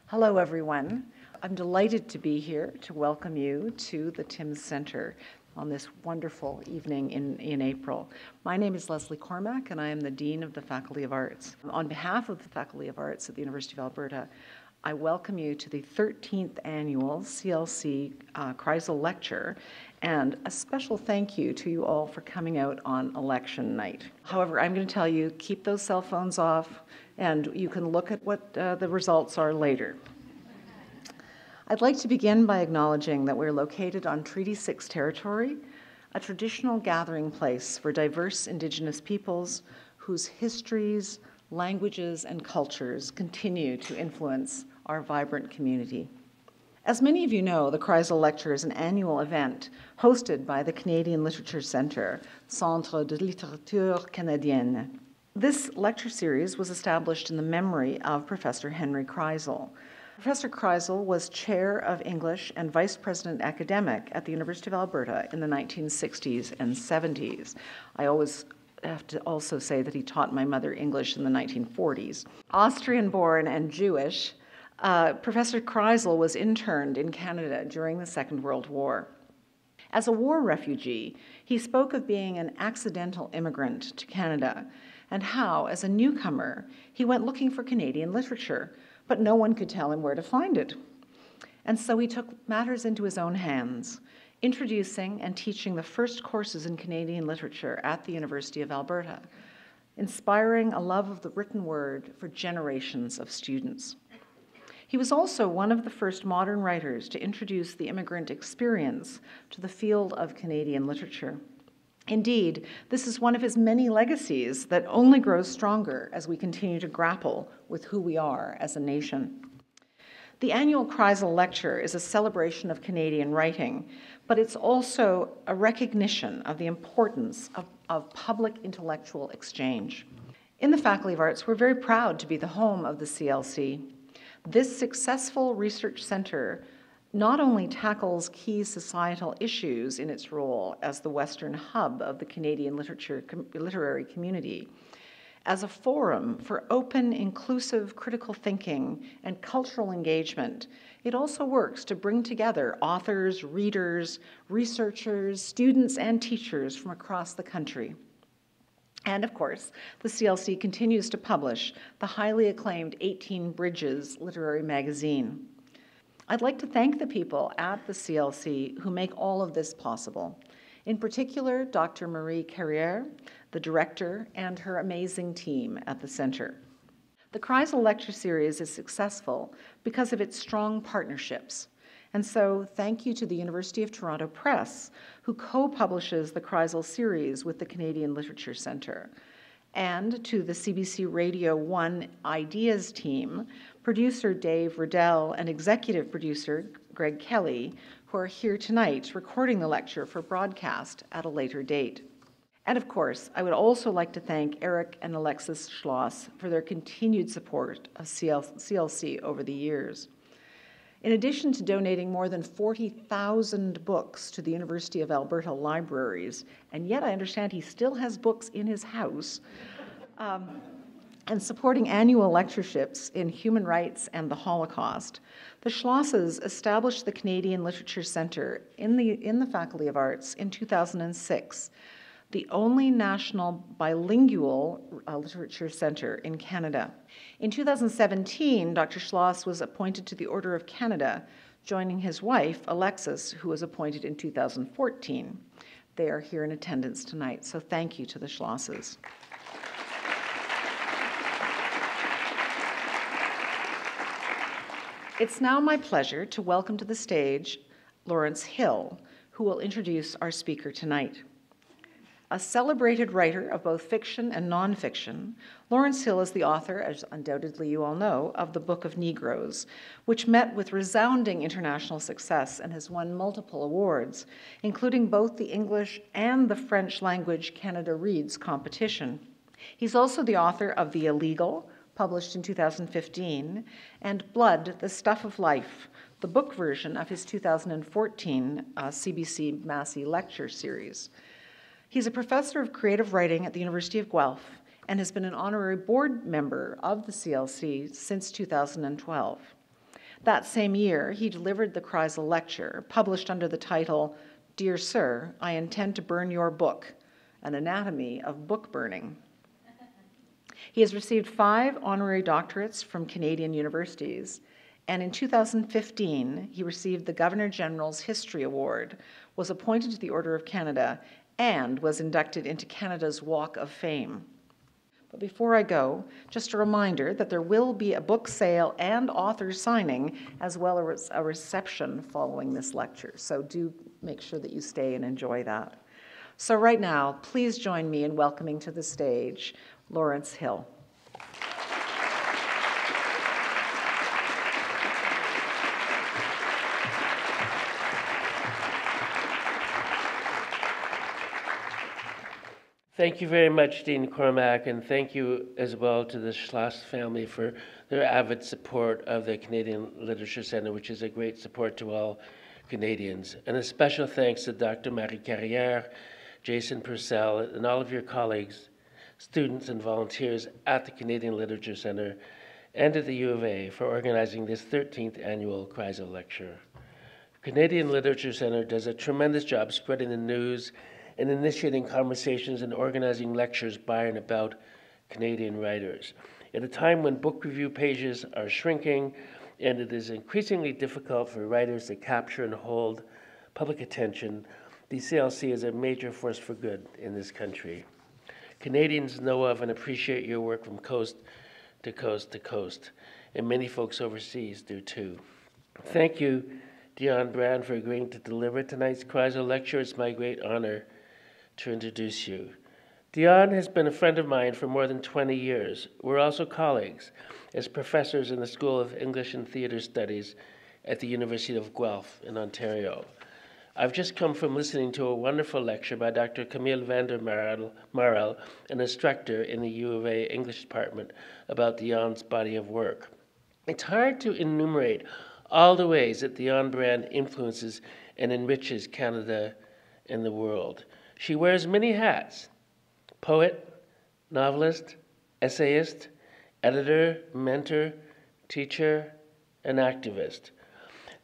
Hello, everyone. I'm delighted to be here to welcome you to the Timms Center on this wonderful evening in April. My name is Leslie Cormack, and I am the Dean of the Faculty of Arts. On behalf of the Faculty of Arts at the University of Alberta, I welcome you to the 13th Annual CLC Kreisel Lecture, and a special thank you to you all for coming out on election night. However, I'm going to tell you, keep those cell phones off, and you can look at what the results are later. I'd like to begin by acknowledging that we're located on Treaty 6 territory, a traditional gathering place for diverse Indigenous peoples whose histories, languages, and cultures continue to influence our vibrant community. As many of you know, the Kreisel Lecture is an annual event hosted by the Canadian Literature Centre, Centre de Littérature Canadienne. This lecture series was established in the memory of Professor Henry Kreisel. Professor Kreisel was Chair of English and Vice President Academic at the University of Alberta in the 1960s and 70s. I always have to also say that he taught my mother English in the 1940s. Austrian-born and Jewish, Professor Kreisel was interned in Canada during the Second World War. As a war refugee, he spoke of being an accidental immigrant to Canada and how, as a newcomer, he went looking for Canadian literature, but no one could tell him where to find it. And so he took matters into his own hands, introducing and teaching the first courses in Canadian literature at the University of Alberta, inspiring a love of the written word for generations of students. He was also one of the first modern writers to introduce the immigrant experience to the field of Canadian literature. Indeed, this is one of his many legacies that only grows stronger as we continue to grapple with who we are as a nation. The annual Kreisel Lecture is a celebration of Canadian writing, but it's also a recognition of the importance of public intellectual exchange. In the Faculty of Arts, we're very proud to be the home of the CLC. This successful research center not only tackles key societal issues in its role as the Western hub of the Canadian literary community, as a forum for open, inclusive, critical thinking and cultural engagement, it also works to bring together authors, readers, researchers, students, and teachers from across the country. And of course, the CLC continues to publish the highly acclaimed 18 Bridges literary magazine. I'd like to thank the people at the CLC who make all of this possible. In particular, Dr. Marie Carrière, the director, and her amazing team at the center. The Kreisel Lecture Series is successful because of its strong partnerships. And so thank you to the University of Toronto Press, who co-publishes the Kreisel series with the Canadian Literature Centre, and to the CBC Radio 1 Ideas team, producer Dave Riddell and executive producer Greg Kelly, who are here tonight recording the lecture for broadcast at a later date. And of course, I would also like to thank Eric and Alexis Schloss for their continued support of CLC over the years. In addition to donating more than 40,000 books to the University of Alberta libraries, and yet I understand he still has books in his house, and supporting annual lectureships in human rights and the Holocaust, the Schlosses established the Canadian Literature Centre in the Faculty of Arts in 2006, the only national bilingual literature center in Canada. In 2017, Dr. Schloss was appointed to the Order of Canada, joining his wife, Alexis, who was appointed in 2014. They are here in attendance tonight, so thank you to the Schlosses. It's now my pleasure to welcome to the stage Lawrence Hill, who will introduce our speaker tonight. A celebrated writer of both fiction and nonfiction, Lawrence Hill is the author, as undoubtedly you all know, of the Book of Negroes, which met with resounding international success and has won multiple awards, including both the English and the French language Canada Reads competition. He's also the author of The Illegal, published in 2015, and Blood, the Stuff of Life, the book version of his 2014 CBC Massey lecture series. He's a professor of creative writing at the University of Guelph and has been an honorary board member of the CLC since 2012. That same year, he delivered the Kreisel Lecture, published under the title, "Dear Sir, I intend to burn your book, An Anatomy of Book Burning." He has received 5 honorary doctorates from Canadian universities, and in 2015, he received the Governor-General's History Award, was appointed to the Order of Canada, and was inducted into Canada's Walk of Fame. But before I go, just a reminder that there will be a book sale and author signing, as well as a reception following this lecture. So do make sure that you stay and enjoy that. So right now, please join me in welcoming to the stage Lawrence Hill. Thank you very much, Dean Cormack, and thank you as well to the Schloss family for their avid support of the Canadian Literature Centre, which is a great support to all Canadians. And a special thanks to Dr. Marie Carrière, Jason Purcell, and all of your colleagues, students and volunteers at the Canadian Literature Centre and at the U of A for organizing this 13th annual Kreisel Lecture. Canadian Literature Centre does a tremendous job spreading the news and initiating conversations and organizing lectures by and about Canadian writers. At a time when book review pages are shrinking and it is increasingly difficult for writers to capture and hold public attention, the CLC is a major force for good in this country. Canadians know of and appreciate your work from coast to coast to coast, and many folks overseas do too. Thank you, Dionne Brand, for agreeing to deliver tonight's Kreisel Lecture. It's my great honor to introduce you. Dionne has been a friend of mine for more than 20 years. We're also colleagues as professors in the School of English and Theatre Studies at the University of Guelph in Ontario. I've just come from listening to a wonderful lecture by Dr. Camille van der Marel, an instructor in the U of A English department, about Dionne's body of work. It's hard to enumerate all the ways that Dionne Brand influences and enriches Canada and the world. She wears many hats: poet, novelist, essayist, editor, mentor, teacher, and activist.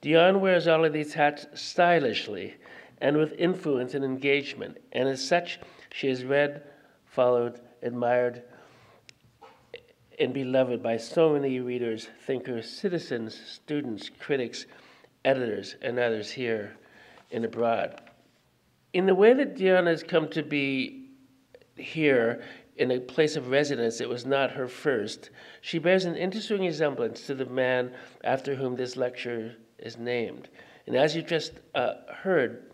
Dionne wears all of these hats stylishly and with influence and engagement, and as such, she is read, followed, admired, and beloved by so many readers, thinkers, citizens, students, critics, editors, and others here and abroad. In the way that Dionne has come to be here in a place of residence that was not her first, she bears an interesting resemblance to the man after whom this lecture is named. And as you just heard,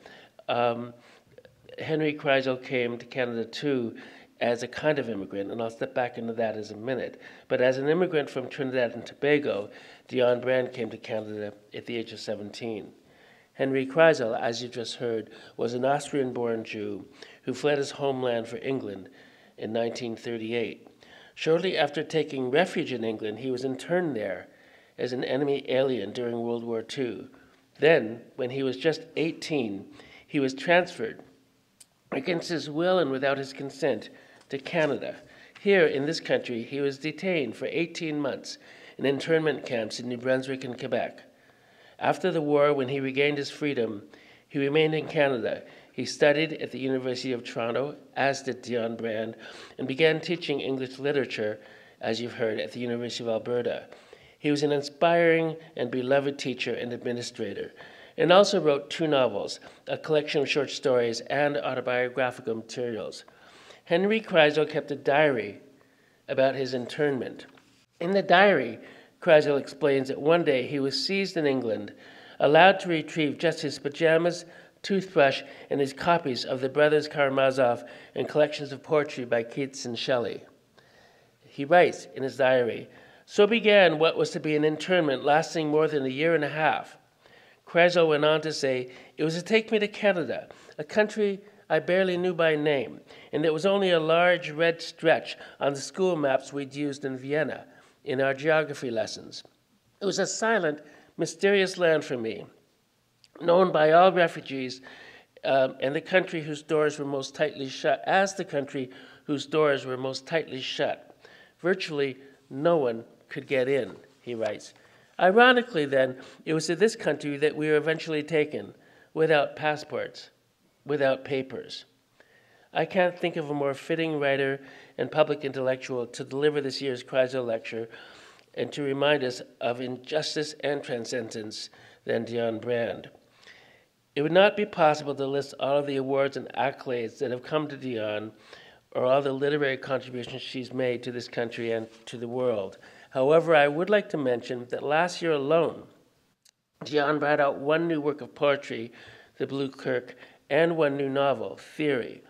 Henry Kreisel came to Canada too as a kind of immigrant, and I'll step back into that in a minute. But as an immigrant from Trinidad and Tobago, Dionne Brand came to Canada at the age of 17. Henry Kreisel, as you just heard, was an Austrian-born Jew who fled his homeland for England in 1938. Shortly after taking refuge in England, he was interned there as an enemy alien during World War II. Then, when he was just 18, he was transferred, against his will and without his consent, to Canada. Here in this country, he was detained for 18 months in internment camps in New Brunswick and Quebec. After the war, when he regained his freedom, he remained in Canada. He studied at the University of Toronto, as did Dionne Brand, and began teaching English literature, as you've heard, at the University of Alberta. He was an inspiring and beloved teacher and administrator, and also wrote 2 novels, a collection of short stories, and autobiographical materials. Henry Kreisel kept a diary about his internment. In the diary, Kreisel explains that one day he was seized in England, allowed to retrieve just his pajamas, toothbrush, and his copies of the Brothers Karamazov and collections of poetry by Keats and Shelley. He writes in his diary, "So began what was to be an internment lasting more than a year and a half." Kreisel went on to say, "It was to take me to Canada, a country I barely knew by name, and it was only a large red stretch on the school maps we'd used in Vienna in our geography lessons. It was a silent, mysterious land for me, known by all refugees, and the country whose doors were most tightly shut, as the country whose doors were most tightly shut. Virtually no one could get in," he writes. Ironically, then, it was to this country that we were eventually taken, without passports, without papers. I can't think of a more fitting writer and public intellectual to deliver this year's Kreisel Lecture and to remind us of injustice and transcendence than Dionne Brand. It would not be possible to list all of the awards and accolades that have come to Dionne or all the literary contributions she's made to this country and to the world. However, I would like to mention that last year alone, Dionne brought out one new work of poetry, The Blue Kirk, and one new novel, Theory.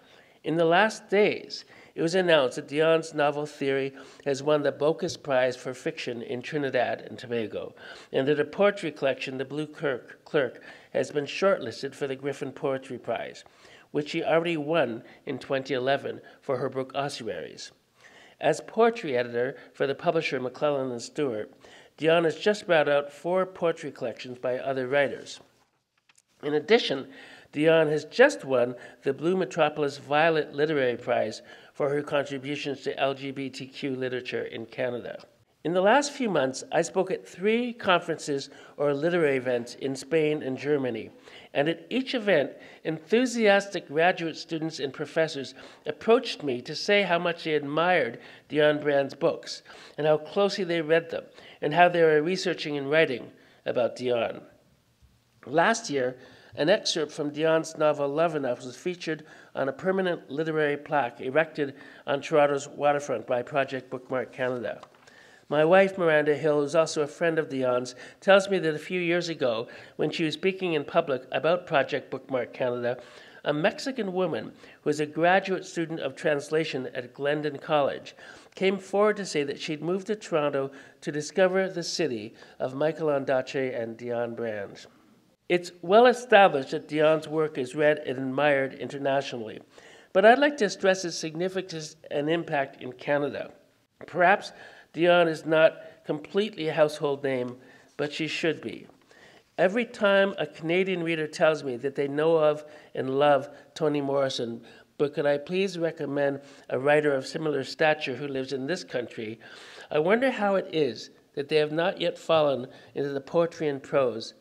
In the last days, it was announced that Dionne's novel Theory has won the Bocas Prize for Fiction in Trinidad and Tobago, and that her poetry collection, The Blue Clerk, has been shortlisted for the Griffin Poetry Prize, which she already won in 2011 for her book Ossuaries. As poetry editor for the publisher McClellan and Stewart, Dionne has just brought out 4 poetry collections by other writers. In addition, Dionne has just won the Blue Metropolis Violet Literary Prize for her contributions to LGBTQ literature in Canada. In the last few months, I spoke at 3 conferences or literary events in Spain and Germany, and at each event, enthusiastic graduate students and professors approached me to say how much they admired Dionne Brand's books, and how closely they read them, and how they were researching and writing about Dionne. Last year, an excerpt from Dionne's novel Love Enough was featured on a permanent literary plaque erected on Toronto's waterfront by Project Bookmark Canada. My wife, Miranda Hill, who's also a friend of Dionne's, tells me that a few years ago, when she was speaking in public about Project Bookmark Canada, a Mexican woman who was a graduate student of translation at Glendon College came forward to say that she'd moved to Toronto to discover the city of Michael Ondaatje and Dionne Brand. It's well established that Dionne's work is read and admired internationally, but I'd like to stress its significance and impact in Canada. Perhaps Dionne is not completely a household name, but she should be. Every time a Canadian reader tells me that they know of and love Toni Morrison, but could I please recommend a writer of similar stature who lives in this country, I wonder how it is that they have not yet fallen into the poetry and prose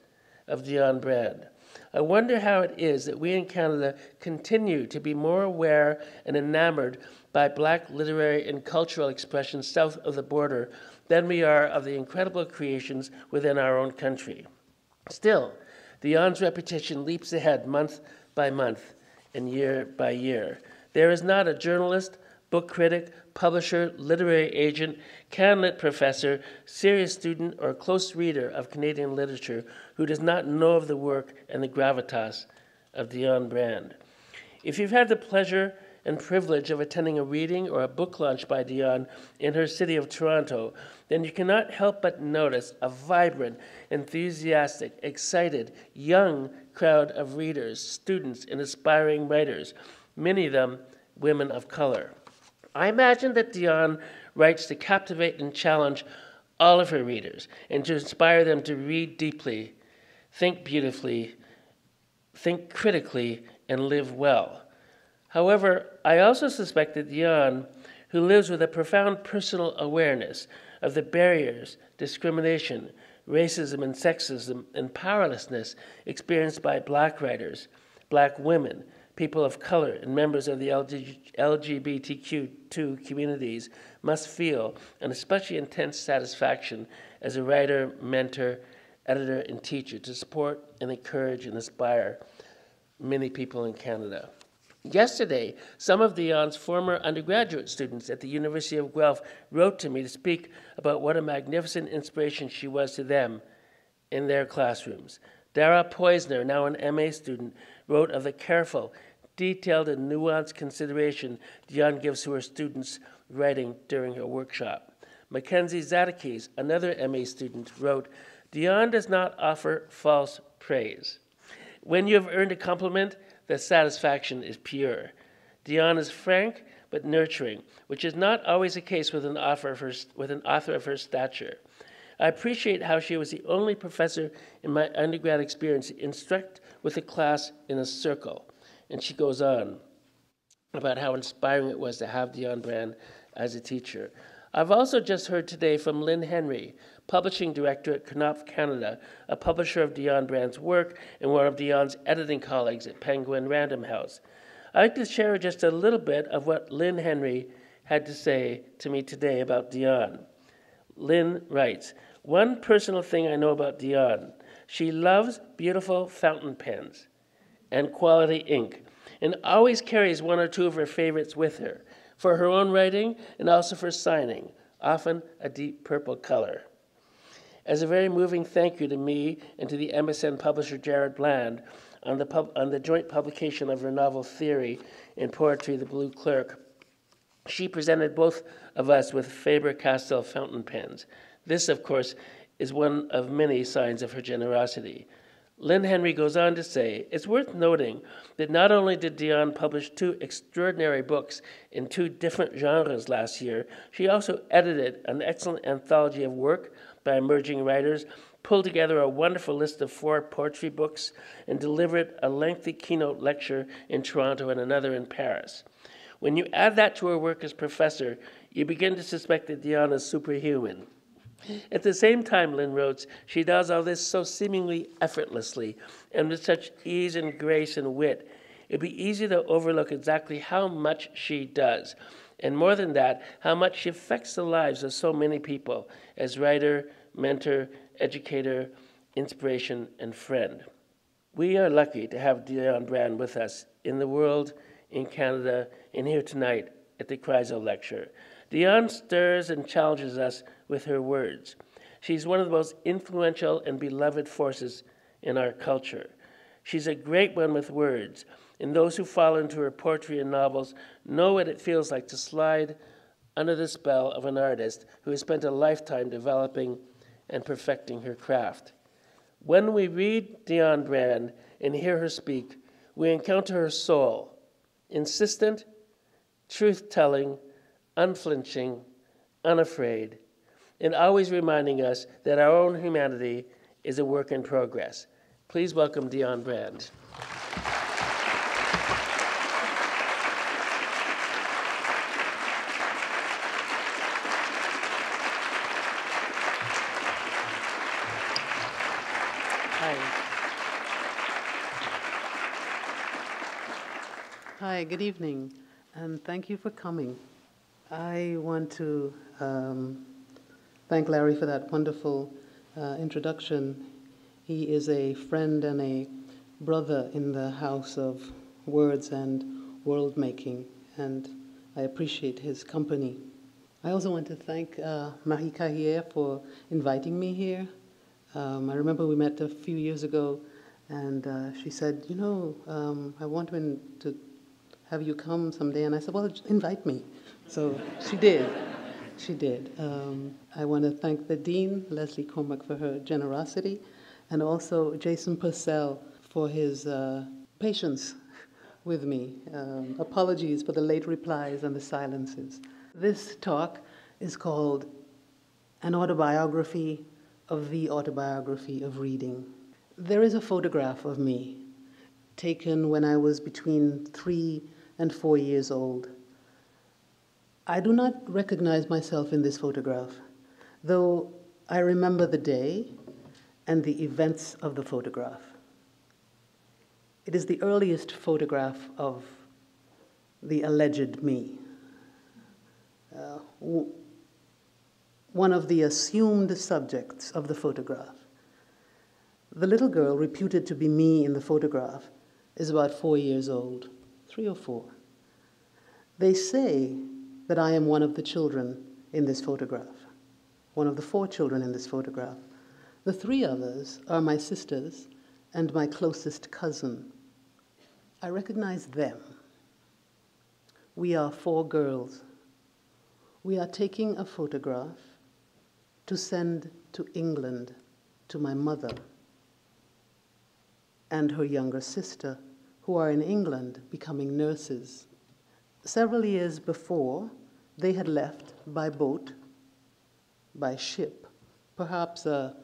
of Dionne Brand. I wonder how it is that we in Canada continue to be more aware and enamored by Black literary and cultural expressions south of the border than we are of the incredible creations within our own country. Still, Dionne's reputation leaps ahead month by month and year by year. There is not a journalist, book critic, publisher, literary agent, CanLit professor, serious student, or close reader of Canadian literature who does not know of the work and the gravitas of Dionne Brand. If you've had the pleasure and privilege of attending a reading or a book launch by Dionne in her city of Toronto, then you cannot help but notice a vibrant, enthusiastic, excited, young crowd of readers, students, and aspiring writers, many of them women of color. I imagine that Dionne writes to captivate and challenge all of her readers and to inspire them to read deeply, think beautifully, think critically, and live well. However, I also suspect that Dionne, who lives with a profound personal awareness of the barriers, discrimination, racism, and sexism, and powerlessness experienced by Black writers, Black women, people of color, and members of the LGBTQ2 communities, must feel an especially intense satisfaction as a writer, mentor, editor, and teacher to support and encourage and inspire many people in Canada. Yesterday, some of Dionne's former undergraduate students at the University of Guelph wrote to me to speak about what a magnificent inspiration she was to them in their classrooms. Dara Poisner, now an MA student, wrote of the careful, detailed, and nuanced consideration Dionne gives to her students' writing during her workshop. Mackenzie Zadakis, another MA student, wrote, "Dionne does not offer false praise. When you have earned a compliment, the satisfaction is pure. Dionne is frank but nurturing, which is not always the case with an author of her stature. I appreciate how she was the only professor in my undergrad experience to instruct with a class in a circle." And she goes on about how inspiring it was to have Dionne Brand as a teacher. I've also just heard today from Lynn Henry, publishing director at Knopf Canada, a publisher of Dionne Brand's work and one of Dionne's editing colleagues at Penguin Random House. I'd like to share just a little bit of what Lynn Henry had to say to me today about Dionne. Lynn writes, "One personal thing I know about Dionne, she loves beautiful fountain pens and quality ink, and always carries one or two of her favorites with her, for her own writing and also for signing, often a deep purple color. As a very moving thank you to me and to the MSN publisher Jared Bland on the joint publication of her novel Theory in Poetry, The Blue Clerk, she presented both of us with Faber-Castell fountain pens. This, of course, is one of many signs of her generosity." Lynn Henry goes on to say, "It's worth noting that not only did Dionne publish 2 extraordinary books in 2 different genres last year, she also edited an excellent anthology of work by emerging writers, pulled together a wonderful list of 4 poetry books, and delivered a lengthy keynote lecture in Toronto and another in Paris. When you add that to her work as professor, you begin to suspect that Dionne is superhuman. At the same time," Lynn wrote, "she does all this so seemingly effortlessly and with such ease and grace and wit. It'd be easy to overlook exactly how much she does, and more than that, how much she affects the lives of so many people as writer, mentor, educator, inspiration, and friend." We are lucky to have Dionne Brand with us in the world, in Canada, and here tonight at the Kreisel Lecture. Dionne stirs and challenges us with her words. She's one of the most influential and beloved forces in our culture. She's a great one with words, and those who fall into her poetry and novels know what it feels like to slide under the spell of an artist who has spent a lifetime developing and perfecting her craft. When we read Dionne Brand and hear her speak, we encounter her soul, insistent, truth-telling, unflinching, unafraid, and always reminding us that our own humanity is a work in progress. Please welcome Dionne Brand. Hi, good evening, and thank you for coming. I want to thank Larry for that wonderful introduction. He is a friend and a brother in the house of words and world making, and I appreciate his company. I also want to thank Marie Carrière for inviting me here. I remember we met a few years ago, and she said, I want to have you come someday. And I said, well, invite me. So she did. She did. I want to thank the Dean, Leslie Cormack, for her generosity, and also Jason Purcell for his patience with me. Apologies for the late replies and the silences. This talk is called An Autobiography of the Autobiography of Reading. There is a photograph of me taken when I was between 3 and 4 years old. I do not recognize myself in this photograph, though I remember the day and the events of the photograph. It is the earliest photograph of the alleged me. One of the assumed subjects of the photograph. The little girl reputed to be me in the photograph is about 4 years old, 3 or 4. They say that I am one of the children in this photograph, one of the 4 children in this photograph. The 3 others are my sisters and my closest cousin. I recognize them. We are 4 girls. We are taking a photograph to send to England to my mother and her younger sister, who are in England becoming nurses. Several years before, they had left by boat, by ship, perhaps a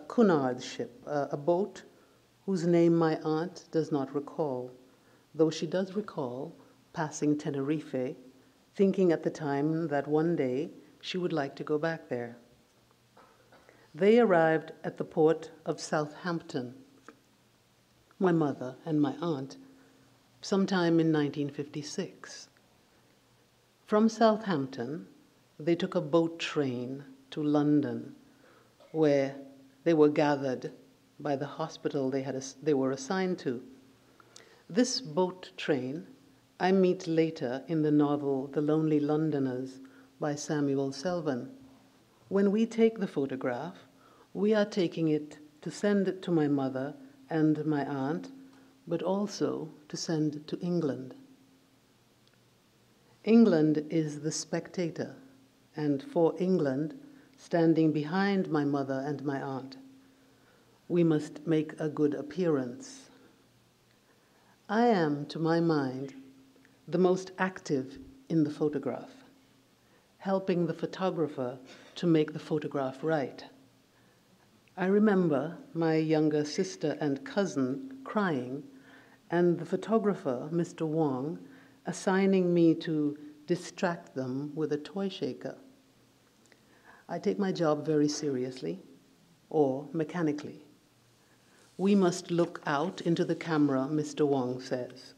Cunard ship, a boat whose name my aunt does not recall, though she does recall passing Tenerife, thinking at the time that one day she would like to go back there. They arrived at the port of Southampton, my mother and my aunt, sometime in 1956. From Southampton, they took a boat train to London, where they were gathered by the hospital they were assigned to. This boat train I meet later in the novel The Lonely Londoners by Samuel Selvin. When we take the photograph, we are taking it to send it to my mother and my aunt, but also to send to England. England is the spectator, and for England, standing behind my mother and my aunt, we must make a good appearance. I am, to my mind, the most active in the photograph, helping the photographer to make the photograph right. I remember my younger sister and cousin crying, and the photographer, Mr. Wong, assigning me to distract them with a toy shaker. I take my job very seriously, or mechanically. We must look out into the camera, Mr. Wong says.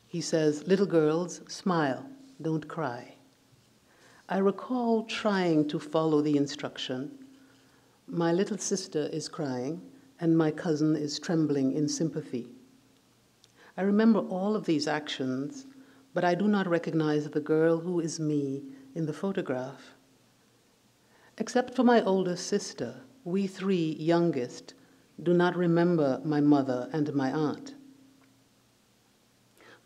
He says, "Little girls, smile, don't cry." I recall trying to follow the instruction. My little sister is crying, and my cousin is trembling in sympathy. I remember all of these actions, but I do not recognize the girl who is me in the photograph. Except for my older sister, we three youngest do not remember my mother and my aunt.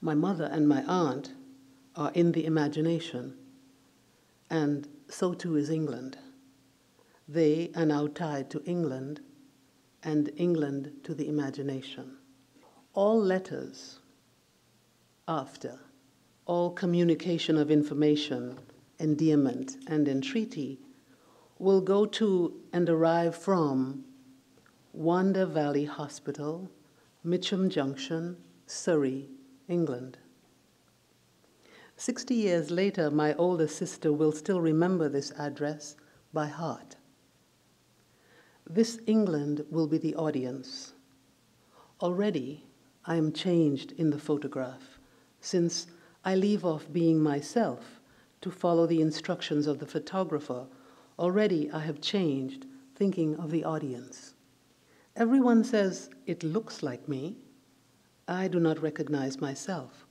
My mother and my aunt are in the imagination, and so too is England. They are now tied to England, and England to the imagination. All letters after, all communication of information, endearment, and entreaty will go to and arrive from Wanda Valley Hospital, Mitcham Junction, Surrey, England. 60 years later, my older sister will still remember this address by heart. This England will be the audience. Already, I am changed in the photograph, since I leave off being myself to follow the instructions of the photographer. Already, I have changed, thinking of the audience. Everyone says it looks like me. I do not recognize myself,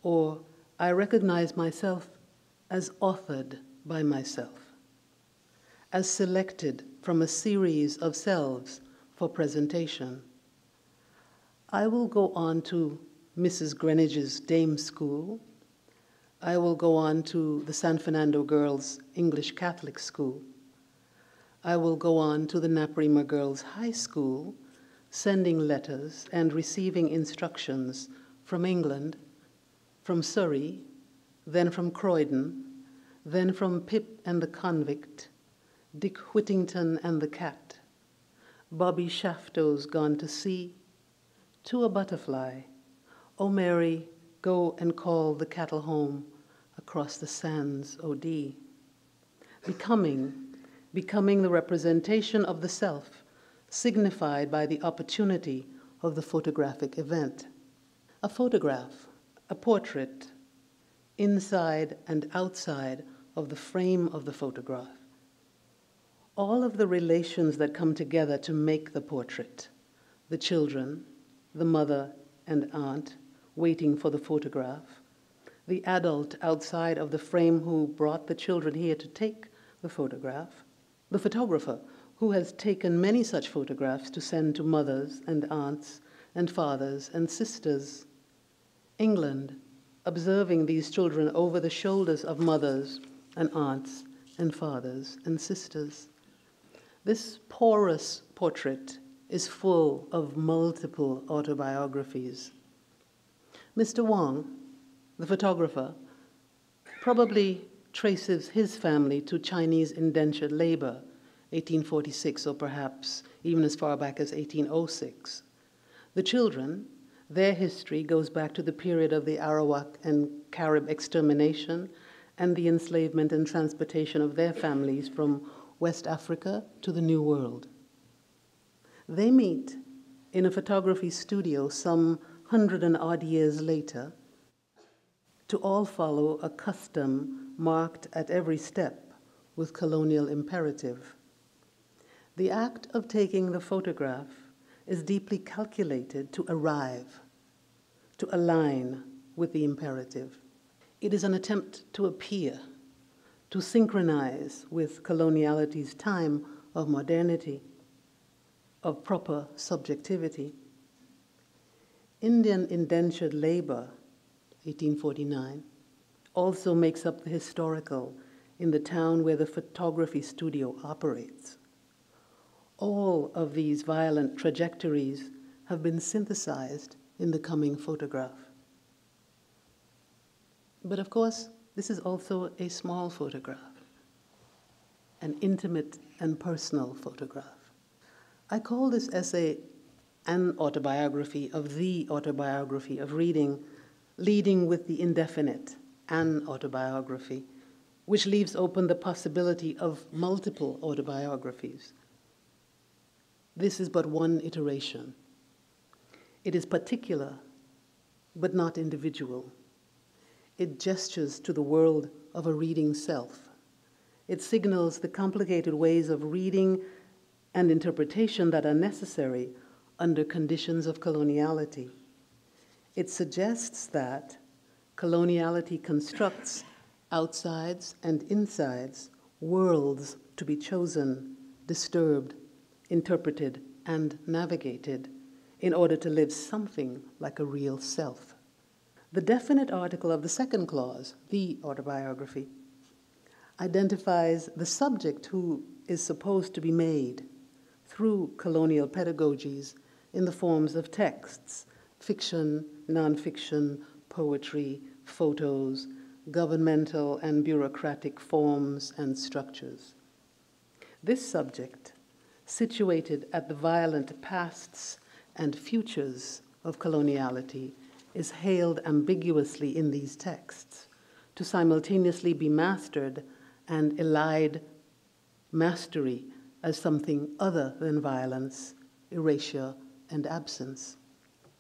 or I recognize myself as authored by myself, as selected from a series of selves for presentation. I will go on to Mrs. Greenwich's Dame School. I will go on to the San Fernando Girls English Catholic School. I will go on to the Naparima Girls High School, sending letters and receiving instructions from England, from Surrey, then from Croydon, then from Pip and the Convict, Dick Whittington and the Cat, Bobby Shafto's Gone to Sea, To a Butterfly, Oh Mary, go and call the cattle home across the sands, O.D. Becoming the representation of the self, signified by the opportunity of the photographic event. A photograph, a portrait, inside and outside of the frame of the photograph. All of the relations that come together to make the portrait, the children, the mother and aunt waiting for the photograph, the adult outside of the frame who brought the children here to take the photograph, the photographer who has taken many such photographs to send to mothers and aunts and fathers and sisters. England, observing these children over the shoulders of mothers and aunts and fathers and sisters. This porous portrait is full of multiple autobiographies. Mr. Wong, the photographer, probably traces his family to Chinese indentured labor, 1846, or perhaps even as far back as 1806. The children, their history goes back to the period of the Arawak and Carib extermination and the enslavement and transportation of their families from West Africa to the New World. They meet in a photography studio some 100 and odd years later to all follow a custom marked at every step with colonial imperative. The act of taking the photograph is deeply calculated to arrive, to align with the imperative. It is an attempt to appear, to synchronize with coloniality's time of modernity, of proper subjectivity. Indian indentured labor, 1849, also makes up the historical in the town where the photography studio operates. All of these violent trajectories have been synthesized in the coming photograph. But of course, this is also a small photograph, an intimate and personal photograph. I call this essay an autobiography of the autobiography of reading, leading with the indefinite, an autobiography, which leaves open the possibility of multiple autobiographies. This is but one iteration. It is particular, but not individual. It gestures to the world of a reading self. It signals the complicated ways of reading and interpretation that are necessary under conditions of coloniality. It suggests that coloniality constructs outsides and insides, worlds to be chosen, disturbed, interpreted, and navigated in order to live something like a real self. The definite article of the second clause, the autobiography, identifies the subject who is supposed to be made through colonial pedagogies in the forms of texts, fiction, nonfiction, poetry, photos, governmental and bureaucratic forms and structures. This subject, situated at the violent pasts and futures of coloniality, is hailed ambiguously in these texts to simultaneously be mastered and elide mastery as something other than violence, erasure, and absence.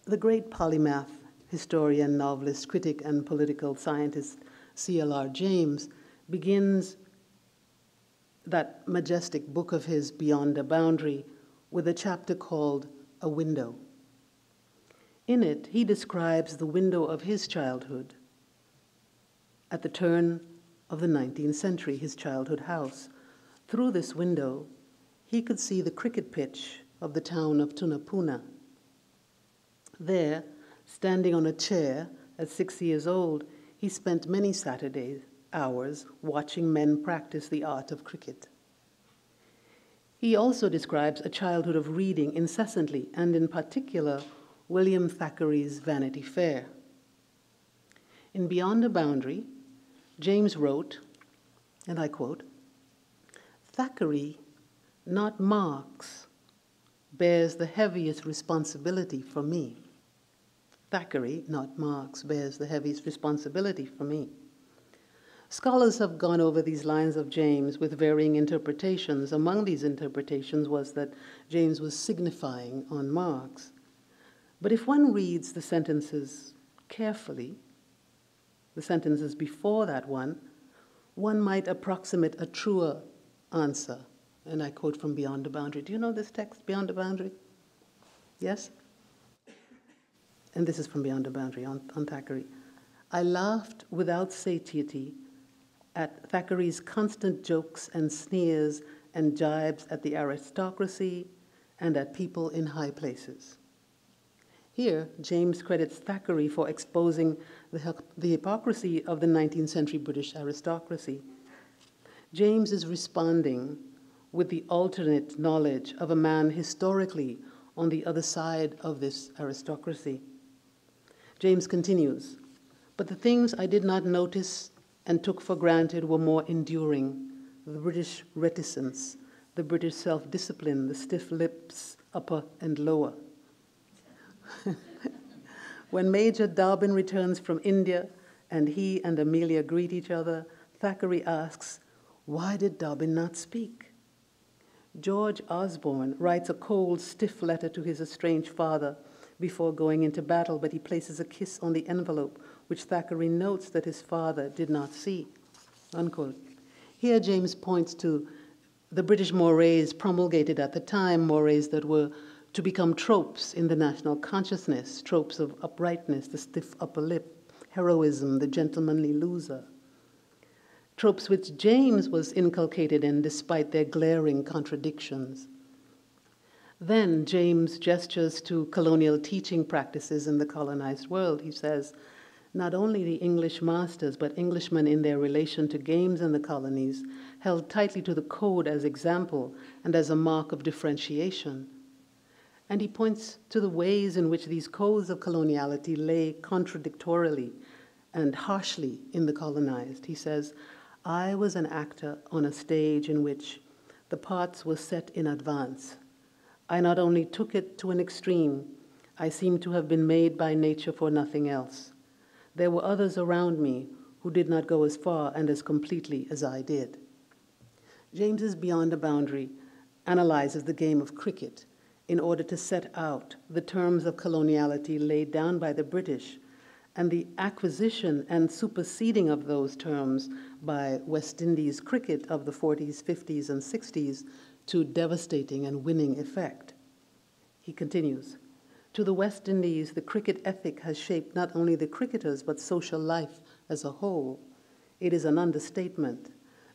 The great polymath, historian, novelist, critic, and political scientist C.L.R. James begins that majestic book of his, Beyond a Boundary, with a chapter called A Window. In it, he describes the window of his childhood. At the turn of the 19th century, his childhood house. Through this window, he could see the cricket pitch of the town of Tunapuna. There, standing on a chair at 6 years old, he spent many Saturday hours watching men practice the art of cricket. He also describes a childhood of reading incessantly, and in particular, William Thackeray's Vanity Fair. In Beyond a Boundary, James wrote, and I quote, "Thackeray, not Marx, bears the heaviest responsibility for me." Thackeray, not Marx, bears the heaviest responsibility for me. Scholars have gone over these lines of James with varying interpretations. Among these interpretations was that James was signifying on Marx. But if one reads the sentences carefully, the sentences before that one might approximate a truer answer. And I quote from Beyond a Boundary. Do you know this text, Beyond a Boundary? Yes? And this is from Beyond a Boundary on Thackeray. "I laughed without satiety at Thackeray's constant jokes and sneers and jibes at the aristocracy and at people in high places." Here, James credits Thackeray for exposing the hypocrisy of the 19th century British aristocracy. James is responding with the alternate knowledge of a man historically on the other side of this aristocracy. James continues, "But the things I did not notice and took for granted were more enduring: the British reticence, the British self-discipline, the stiff lips, upper and lower. When Major Dobbin returns from India and he and Amelia greet each other, Thackeray asks, why did Dobbin not speak? George Osborne writes a cold, stiff letter to his estranged father before going into battle, but he places a kiss on the envelope, which Thackeray notes that his father did not see, unquote. Here James points to the British mores promulgated at the time, mores that were to become tropes in the national consciousness, tropes of uprightness, the stiff upper lip, heroism, the gentlemanly loser. Tropes which James was inculcated in despite their glaring contradictions. Then James gestures to colonial teaching practices in the colonized world. He says, not only the English masters, but Englishmen in their relation to games in the colonies held tightly to the code as example and as a mark of differentiation. And he points to the ways in which these codes of coloniality lay contradictorily and harshly in the colonized. He says, I was an actor on a stage in which the parts were set in advance. I not only took it to an extreme, I seemed to have been made by nature for nothing else. There were others around me who did not go as far and as completely as I did. James's Beyond a Boundary analyzes the game of cricket in order to set out the terms of coloniality laid down by the British and the acquisition and superseding of those terms by West Indies cricket of the 40s, 50s, and 60s to devastating and winning effect. He continues, to the West Indies, the cricket ethic has shaped not only the cricketers, but social life as a whole. It is an understatement.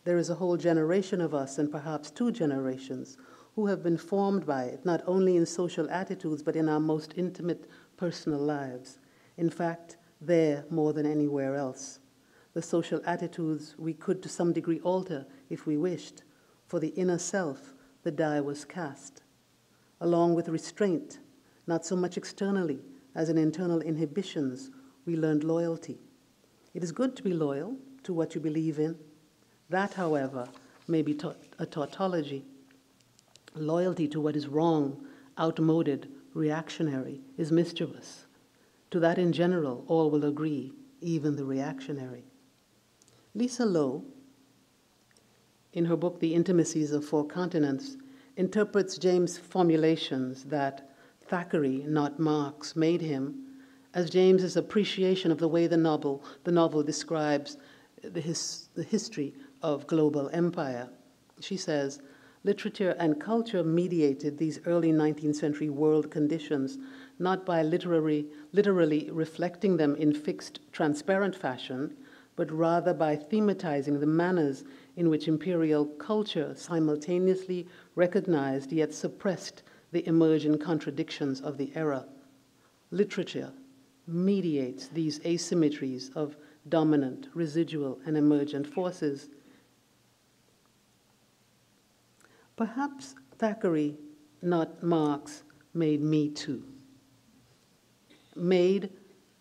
There is a whole generation of us, and perhaps two generations, who have been formed by it, not only in social attitudes, but in our most intimate personal lives. In fact, there more than anywhere else. The social attitudes we could to some degree alter if we wished. For the inner self, the die was cast. Along with restraint, not so much externally as in internal inhibitions, we learned loyalty. It is good to be loyal to what you believe in. That, however, may be a tautology. Loyalty to what is wrong, outmoded, reactionary, is mischievous. To that in general, all will agree, even the reactionary. Lisa Lowe, in her book, The Intimacies of Four Continents, interprets James' formulations that Thackeray, not Marx, made him as James's appreciation of the way the novel describes the history of global empire. She says, literature and culture mediated these early 19th century world conditions, not by literally reflecting them in fixed, transparent fashion, but rather by thematizing the manners in which imperial culture simultaneously recognized yet suppressed the emergent contradictions of the era. Literature mediates these asymmetries of dominant, residual, and emergent forces. Perhaps Thackeray, not Marx, made me too. Made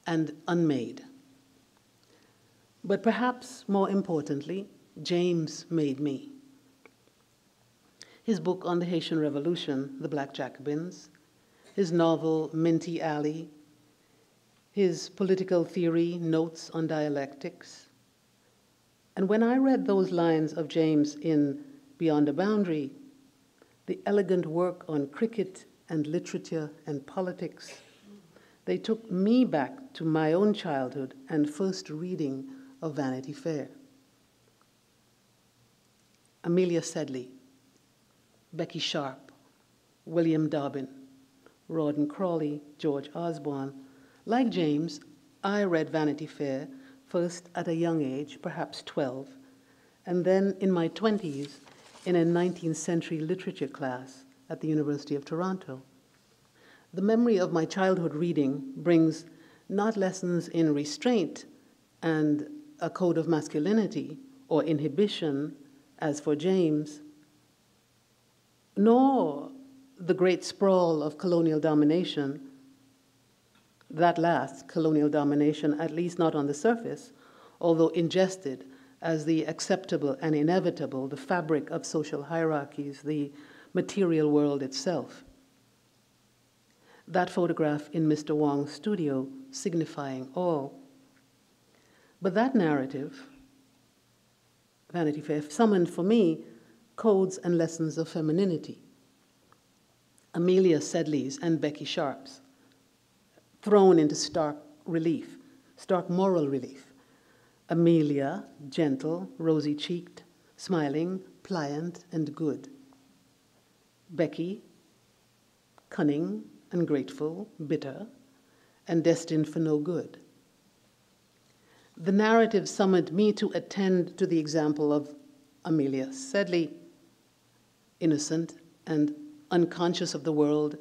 and unmade. But perhaps more importantly, James made me. His book on the Haitian Revolution, The Black Jacobins, his novel, Minty Alley, his political theory, Notes on Dialectics. And when I read those lines of James in Beyond a Boundary, the elegant work on cricket and literature and politics, they took me back to my own childhood and first reading of Vanity Fair. Amelia Sedley, Becky Sharp, William Dobbin, Rawdon Crawley, George Osborne. Like James, I read Vanity Fair first at a young age, perhaps 12, and then in my 20s in a 19th century literature class at the University of Toronto. The memory of my childhood reading brings not lessons in restraint and a code of masculinity or inhibition, as for James, nor the great sprawl of colonial domination, that last colonial domination, at least not on the surface, although ingested as the acceptable and inevitable, the fabric of social hierarchies, the material world itself. That photograph in Mr. Wong's studio signifying all. But that narrative, Vanity Fair summoned for me codes and lessons of femininity. Amelia Sedley's and Becky Sharp's, thrown into stark relief, stark moral relief. Amelia, gentle, rosy-cheeked, smiling, pliant, and good. Becky, cunning, ungrateful, bitter, and destined for no good. The narrative summoned me to attend to the example of Amelia Sedley, innocent and unconscious of the world,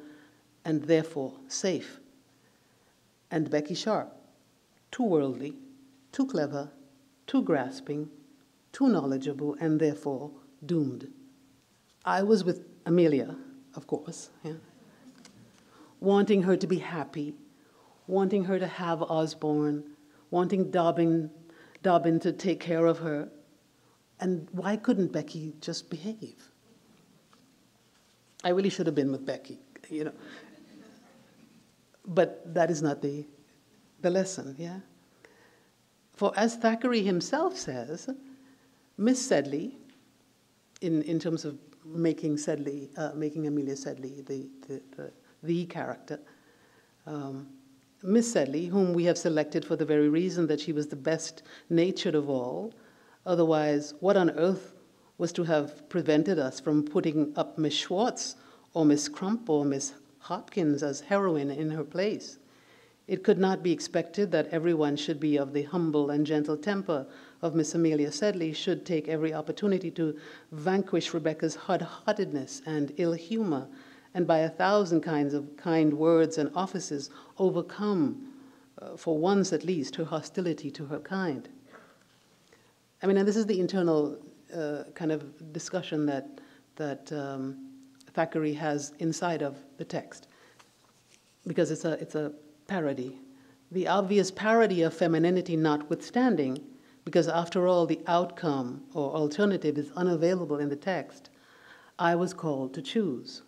and therefore safe. And Becky Sharp, too worldly, too clever, too grasping, too knowledgeable, and therefore doomed. I was with Amelia, of course, yeah, wanting her to be happy, wanting her to have Osborne, wanting Dobbin to take care of her. And why couldn't Becky just behave? I really should have been with Becky, you know. But that is not the lesson, yeah? For as Thackeray himself says, Miss Sedley, in terms of making Amelia Sedley the character, Miss Sedley, whom we have selected for the very reason that she was the best-natured of all, otherwise, what on earth was to have prevented us from putting up Miss Schwartz or Miss Crump or Miss Hopkins as heroine in her place? It could not be expected that everyone should be of the humble and gentle temper of Miss Amelia Sedley, should take every opportunity to vanquish Rebecca's hard-heartedness and ill humor, and by 1,000 kinds of kind words and offices overcome, for once at least, her hostility to her kind. I mean, and this is the internal kind of discussion that Thackeray has inside of the text, because it's a parody. The obvious parody of femininity notwithstanding, because after all, the outcome or alternative is unavailable in the text, I was called to choose.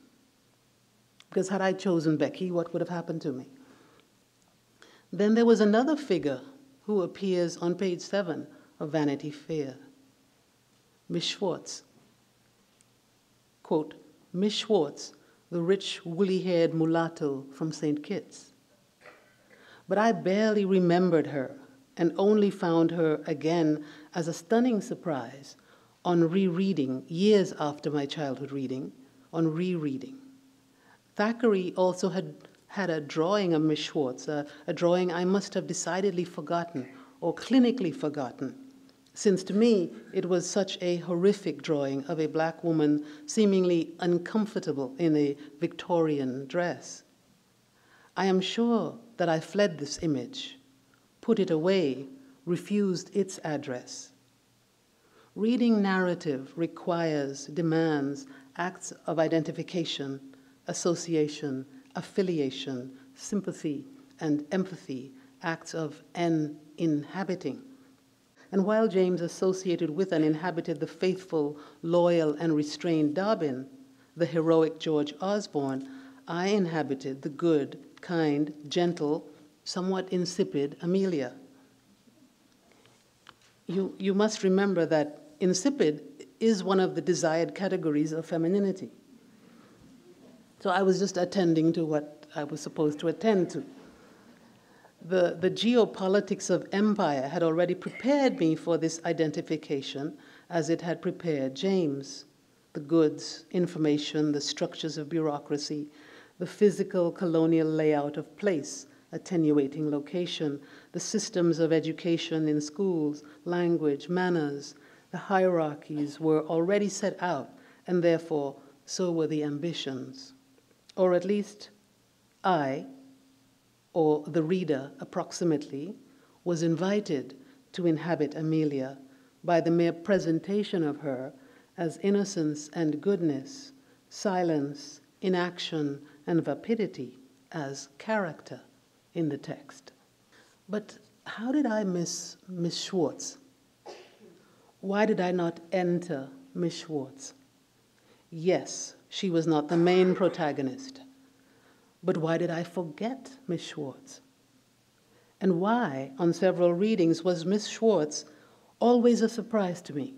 Because had I chosen Becky, what would have happened to me? Then there was another figure who appears on page 7 of Vanity Fair, Miss Schwartz. Quote, Miss Schwartz, the rich, woolly-haired mulatto from St. Kitts. But I barely remembered her and only found her again as a stunning surprise on rereading, years after my childhood reading, on rereading. Thackeray also had a drawing of Miss Schwartz, a drawing I must have decidedly forgotten or clinically forgotten, since to me it was such a horrific drawing of a black woman seemingly uncomfortable in a Victorian dress. I am sure that I fled this image, put it away, refused its address. Reading narrative requires, demands acts of identification, association, affiliation, sympathy, and empathy, acts of an inhabiting. And while James associated with and inhabited the faithful, loyal, and restrained Dobbin, the heroic George Osborne, I inhabited the good, kind, gentle, somewhat insipid Amelia. You must remember that insipid is one of the desired categories of femininity. So I was just attending to what I was supposed to attend to. The geopolitics of empire had already prepared me for this identification, as it had prepared James. The goods, information, the structures of bureaucracy, the physical colonial layout of place, attenuating location, the systems of education in schools, language, manners, the hierarchies were already set out, and therefore so were the ambitions. Or at least I, or the reader approximately, was invited to inhabit Amelia by the mere presentation of her as innocence and goodness, silence, inaction, and vapidity as character in the text. But how did I miss Miss Schwartz? Why did I not enter Miss Schwartz? Yes, she was not the main protagonist. But why did I forget Miss Schwartz? And why, on several readings, was Miss Schwartz always a surprise to me?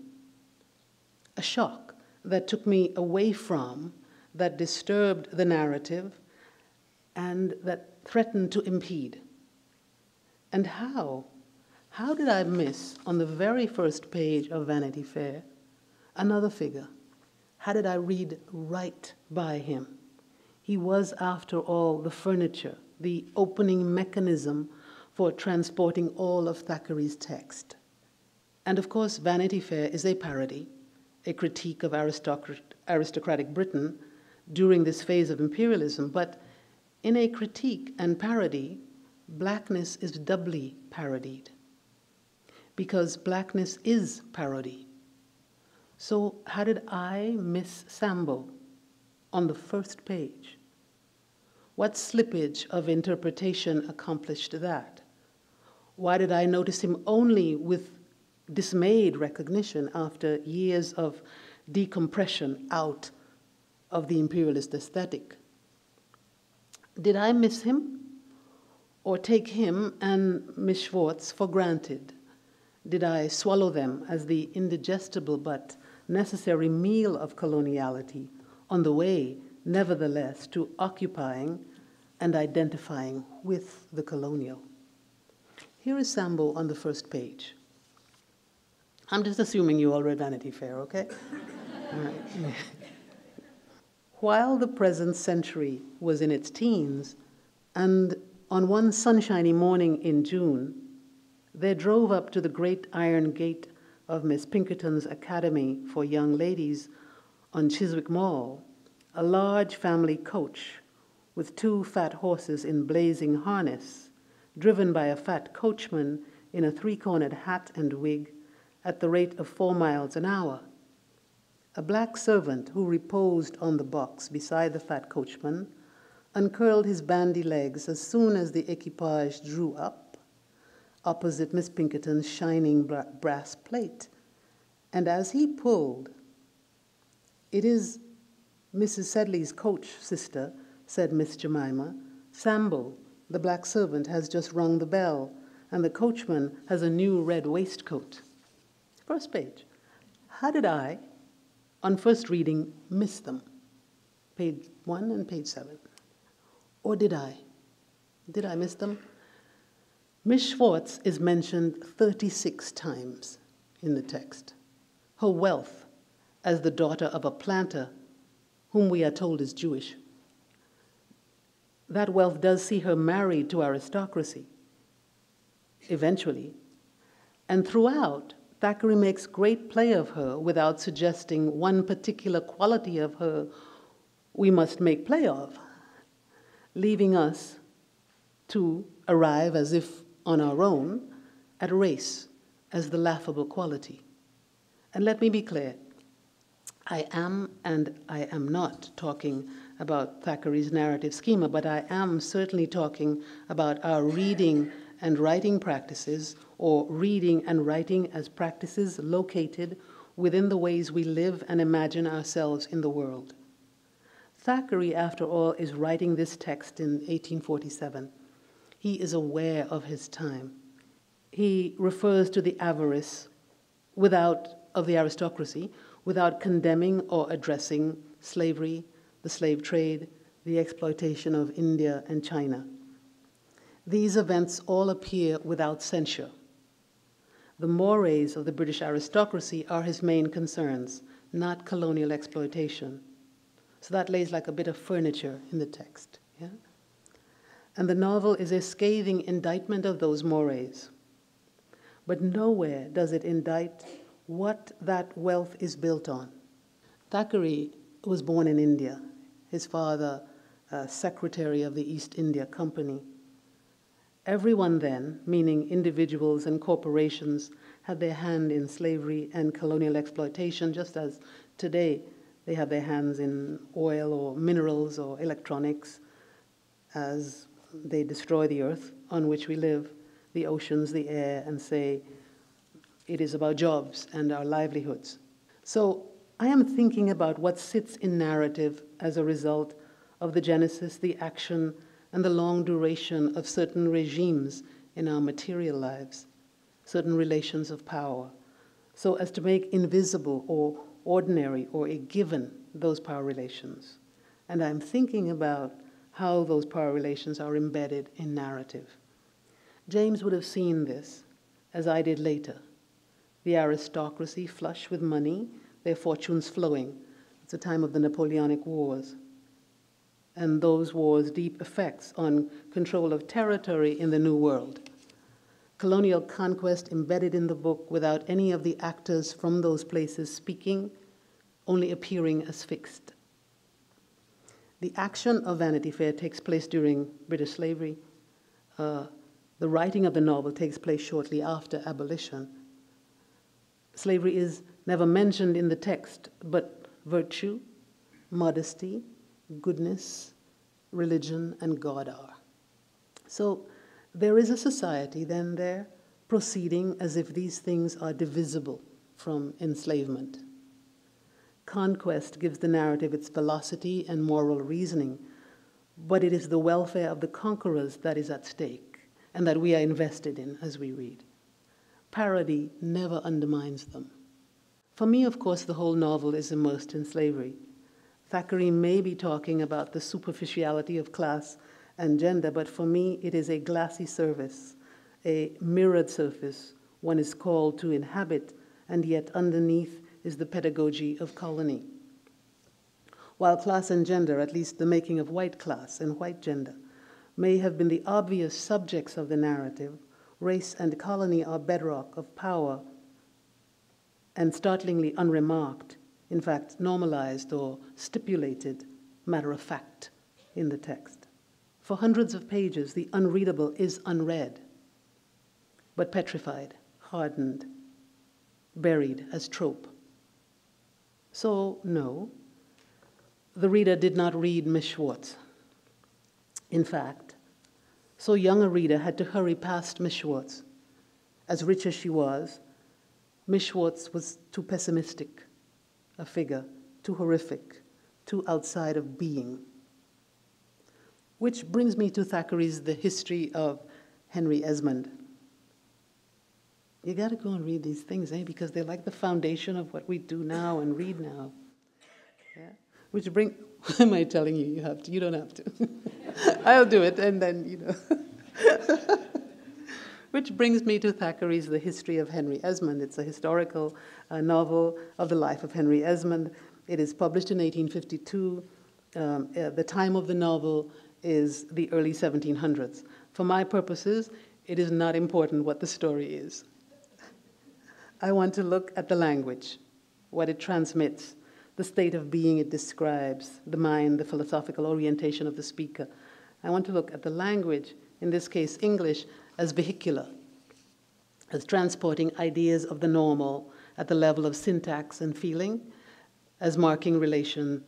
a shock that took me away from, that disturbed the narrative, and that threatened to impede. And how? How did I miss, on the very first page of Vanity Fair, another figure? How did I read right by him? He was, after all, the furniture, the opening mechanism for transporting all of Thackeray's text. And of course, Vanity Fair is a parody, a critique of aristocratic Britain during this phase of imperialism. But in a critique and parody, blackness is doubly parodied, because blackness is parody. So how did I miss Sambo on the first page? What slippage of interpretation accomplished that? Why did I notice him only with dismayed recognition after years of decompression out of the imperialist aesthetic? Did I miss him or take him and Miss Schwartz for granted? Did I swallow them as the indigestible but necessary meal of coloniality on the way, nevertheless, to occupying and identifying with the colonial? Here is Sambo on the first page. I'm just assuming you all read Vanity Fair, okay? All right. While the present century was in its teens, and on one sunshiny morning in June, there drove up to the great iron gate of Miss Pinkerton's Academy for Young Ladies on Chiswick Mall a large family coach with 2 fat horses in blazing harness, driven by a fat coachman in a 3-cornered hat and wig at the rate of 4 miles an hour. A black servant who reposed on the box beside the fat coachman uncurled his bandy legs as soon as the equipage drew up, opposite Miss Pinkerton's shining brass plate. And as he pulled, "It is Mrs. Sedley's coach, sister," said Miss Jemima. "Sambo, the black servant, has just rung the bell, and the coachman has a new red waistcoat." First page. How did I, on first reading, miss them? Page 1 and page 7. Or did I? Did I miss them? Miss Schwartz is mentioned 36 times in the text. Her wealth as the daughter of a planter whom we are told is Jewish. That wealth does see her married to aristocracy, eventually. And throughout, Thackeray makes great play of her without suggesting one particular quality of her we must make play of, leaving us to arrive as if on our own at race as the laughable quality. And let me be clear, I am and I am not talking about Thackeray's narrative schema, but I am certainly talking about our reading and writing practices, or reading and writing as practices located within the ways we live and imagine ourselves in the world. Thackeray, after all, is writing this text in 1847. He is aware of his time. He refers to the avarice of the aristocracy without condemning or addressing slavery, the slave trade, the exploitation of India and China. These events all appear without censure. The mores of the British aristocracy are his main concerns, not colonial exploitation. So that lays like a bit of furniture in the text. Yeah? And the novel is a scathing indictment of those mores. But nowhere does it indict what that wealth is built on. Thackeray was born in India. His father, secretary of the East India Company. Everyone then, meaning individuals and corporations, had their hand in slavery and colonial exploitation, just as today they have their hands in oil or minerals or electronics as they destroy the earth on which we live, the oceans, the air, and say it is about jobs and our livelihoods. So I am thinking about what sits in narrative as a result of the genesis, the action, and the long duration of certain regimes in our material lives, certain relations of power, so as to make invisible or ordinary or a given, those power relations. And I'm thinking about how those power relations are embedded in narrative. James would have seen this, as I did later. The aristocracy flush with money, their fortunes flowing. It's the time of the Napoleonic Wars. And those wars' deep effects on control of territory in the New World. Colonial conquest embedded in the book without any of the actors from those places speaking, only appearing as fixed. The action of Vanity Fair takes place during British slavery. The writing of the novel takes place shortly after abolition. Slavery is never mentioned in the text, but virtue, modesty, goodness, religion, and God are. So there is a society then there proceeding as if these things are divisible from enslavement. Conquest gives the narrative its velocity and moral reasoning, but it is the welfare of the conquerors that is at stake and that we are invested in as we read. Parody never undermines them. For me, of course, the whole novel is immersed in slavery. Thackeray may be talking about the superficiality of class and gender, but for me, it is a glassy surface, a mirrored surface one is called to inhabit, and yet underneath is the pedagogy of colony. While class and gender, at least the making of white class and white gender, may have been the obvious subjects of the narrative, race and colony are bedrock of power and startlingly unremarked, in fact, normalized or stipulated, matter of fact, in the text. For hundreds of pages, the unreadable is unread, but petrified, hardened, buried as trope. So, no, the reader did not read Miss Schwartz. In fact, so young a reader had to hurry past Miss Schwartz. As rich as she was, Miss Schwartz was too pessimistic a figure, too horrific, too outside of being. Which brings me to Thackeray's The History of Henry Esmond. You got to go and read these things, because they're like the foundation of what we do now and read now. Yeah? Which bring, what am I telling you? You have to. You don't have to. I'll do it, and then, Which brings me to Thackeray's The History of Henry Esmond. It's a historical novel of the life of Henry Esmond. It is published in 1852. The time of the novel is the early 1700s. For my purposes, it is not important what the story is. I want to look at the language, what it transmits, the state of being it describes, the mind, the philosophical orientation of the speaker. I want to look at the language, in this case English, as vehicular, as transporting ideas of the normal at the level of syntax and feeling, as marking relation,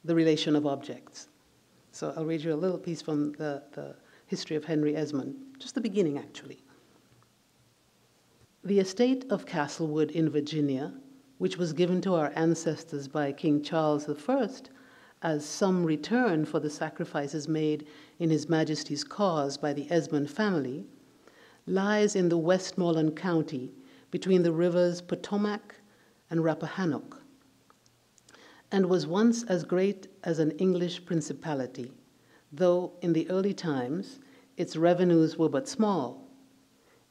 the relation of objects. So I'll read you a little piece from the History of Henry Esmond, just the beginning, actually. The estate of Castlewood in Virginia, which was given to our ancestors by King Charles I as some return for the sacrifices made in His Majesty's cause by the Esmond family, lies in the Westmoreland County between the rivers Potomac and Rappahannock, and was once as great as an English principality, though in the early times its revenues were but small.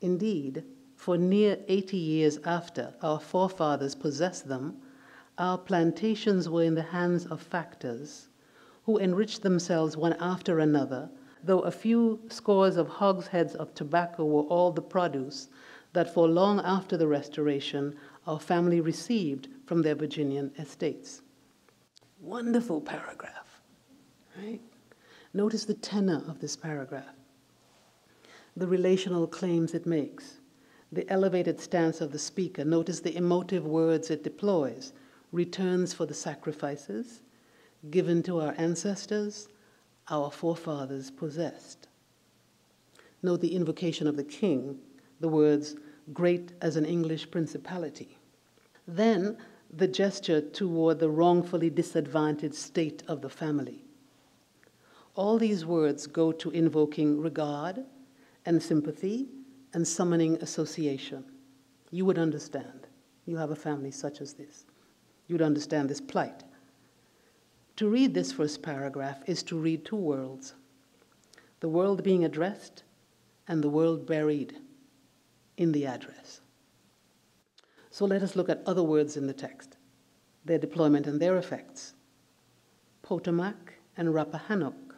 Indeed, for near 80 years after our forefathers possessed them, our plantations were in the hands of factors who enriched themselves one after another, though a few scores of hogsheads of tobacco were all the produce that for long after the Restoration our family received from their Virginian estates. Wonderful paragraph, right? Notice the tenor of this paragraph, the relational claims it makes, the elevated stance of the speaker. Notice the emotive words it deploys, returns for the sacrifices given to our ancestors, our forefathers possessed. Note the invocation of the king, the words, great as an English principality. Then the gesture toward the wrongfully disadvantaged state of the family. All these words go to invoking regard and sympathy and summoning association. You would understand. You have a family such as this. you'd understand this plight. To read this first paragraph is to read two worlds, the world being addressed and the world buried in the address. So let us look at other words in the text, their deployment and their effects. Potomac and Rappahannock,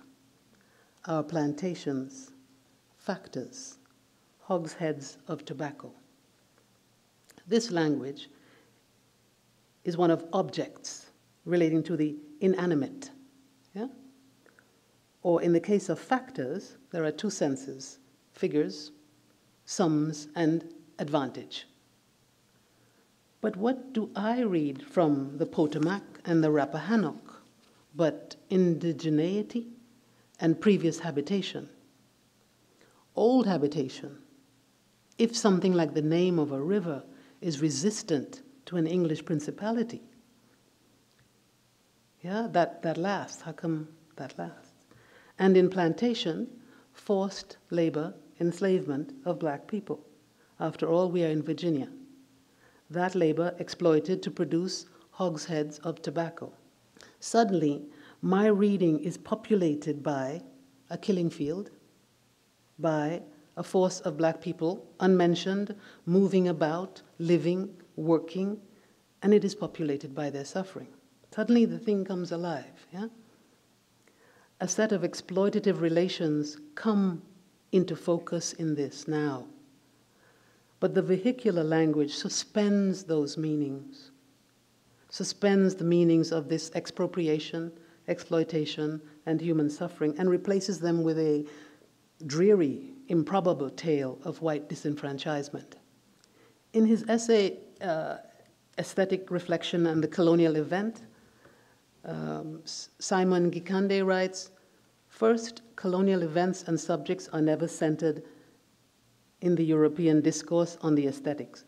our plantations, factors, hogsheads of tobacco. This language is one of objects relating to the inanimate. Yeah? Or in the case of factors, there are two senses, figures, sums, and advantage. But what do I read from the Potomac and the Rappahannock but indigeneity and previous habitation? Old habitation, if something like the name of a river is resistant to an English principality. Yeah, that lasts. How come that lasts? And in plantation, forced labor, enslavement of black people. After all, we are in Virginia. That labor exploited to produce hogsheads of tobacco. Suddenly, my reading is populated by a killing field, by a force of black people, unmentioned, moving about, living, working, and it is populated by their suffering. Suddenly the thing comes alive, yeah? A set of exploitative relations come into focus in this now. But the vehicular language suspends those meanings, suspends the meanings of this expropriation, exploitation, and human suffering, and replaces them with a dreary, improbable tale of white disenfranchisement. In his essay, Aesthetic Reflection and the Colonial Event, Simon Gikande writes, first, colonial events and subjects are never centered in the European discourse on the aesthetics,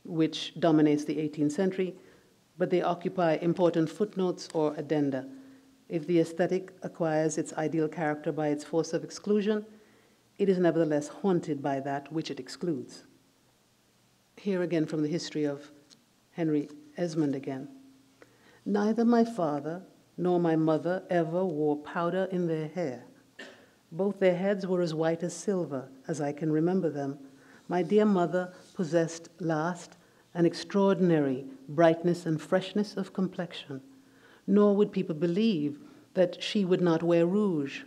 which dominates the 18th century, but they occupy important footnotes or addenda. If the aesthetic acquires its ideal character by its force of exclusion, it is nevertheless haunted by that which it excludes. Here again from the history of Henry Esmond again. Neither my father nor my mother ever wore powder in their hair. Both their heads were as white as silver, as I can remember them. My dear mother possessed last an extraordinary brightness and freshness of complexion, nor would people believe that she would not wear rouge.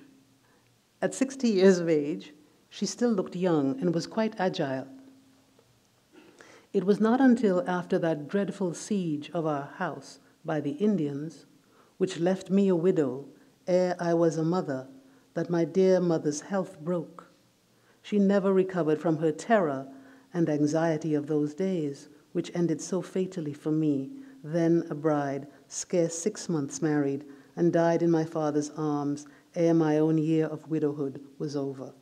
At 60 years of age, she still looked young and was quite agile. It was not until after that dreadful siege of our house by the Indians, which left me a widow ere I was a mother, that my dear mother's health broke. She never recovered from her terror and anxiety of those days, which ended so fatally for me, then a bride, scarce 6 months married, and died in my father's arms ere my own year of widowhood was over.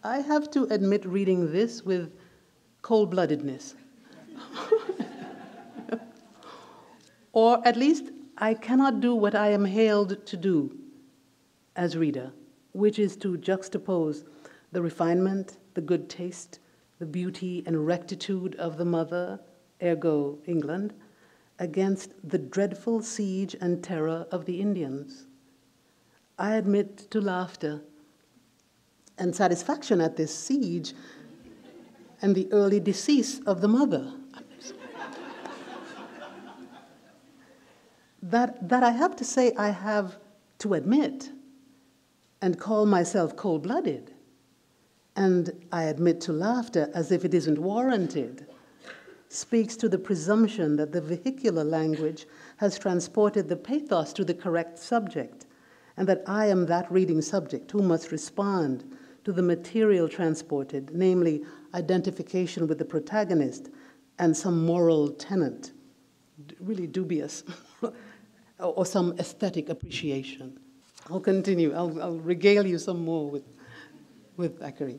I have to admit reading this with cold-bloodedness. Or at least I cannot do what I am hailed to do as reader, which is to juxtapose the refinement, the good taste, the beauty and rectitude of the mother, ergo England, against the dreadful siege and terror of the Indians. I admit to laughter and satisfaction at this siege and the early decease of the mother. That I have to say I have to admit and call myself cold-blooded. And I admit to laughter as if it isn't warranted, speaks to the presumption that the vehicular language has transported the pathos to the correct subject, and that I am that reading subject who must respond to the material transported, namely identification with the protagonist and some moral tenet, really dubious, or some aesthetic appreciation. I'll continue. I'll regale you some more with Akari,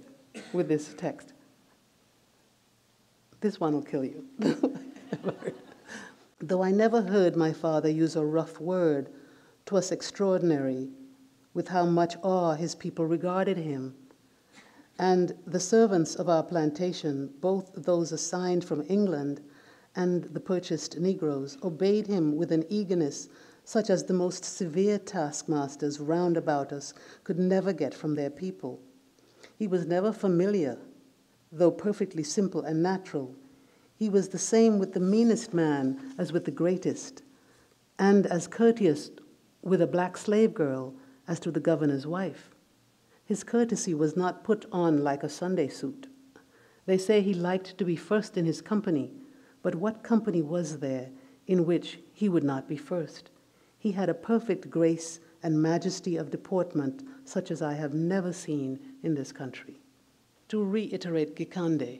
with this text. This one will kill you. Though I never heard my father use a rough word, 'twas extraordinary with how much awe his people regarded him. And the servants of our plantation, both those assigned from England and the purchased Negroes obeyed him with an eagerness such as the most severe taskmasters round about us could never get from their people. He was never familiar, though perfectly simple and natural. He was the same with the meanest man as with the greatest, and as courteous with a black slave girl as to the governor's wife. His courtesy was not put on like a Sunday suit. They say he liked to be first in his company, but what company was there in which he would not be first? He had a perfect grace and majesty of deportment such as I have never seen in this country. To reiterate Gikande,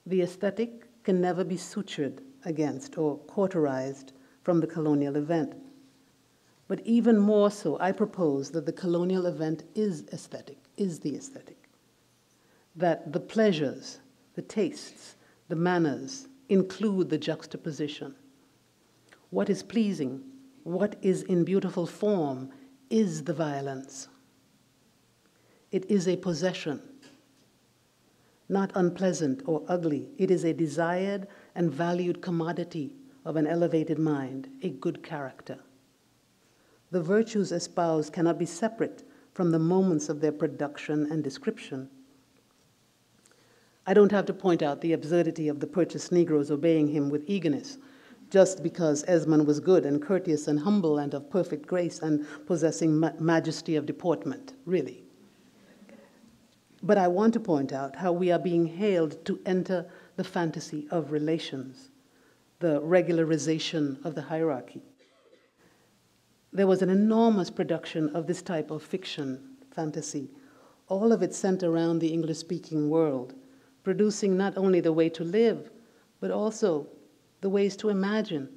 the aesthetic can never be sutured against or cauterized from the colonial event. But even more so, I propose that the colonial event is aesthetic, is the aesthetic. That the pleasures, the tastes, the manners include the juxtaposition. What is pleasing, what is in beautiful form is the violence. It is a possession, not unpleasant or ugly. It is a desired and valued commodity of an elevated mind, a good character. The virtues espoused cannot be separate from the moments of their production and description. I don't have to point out the absurdity of the purchased Negroes obeying him with eagerness, just because Esmond was good and courteous and humble and of perfect grace and possessing majesty of deportment, really. But I want to point out how we are being hailed to enter the fantasy of relations, the regularization of the hierarchy. There was an enormous production of this type of fiction, fantasy, all of it sent around the English-speaking world, producing not only the way to live, but also the ways to imagine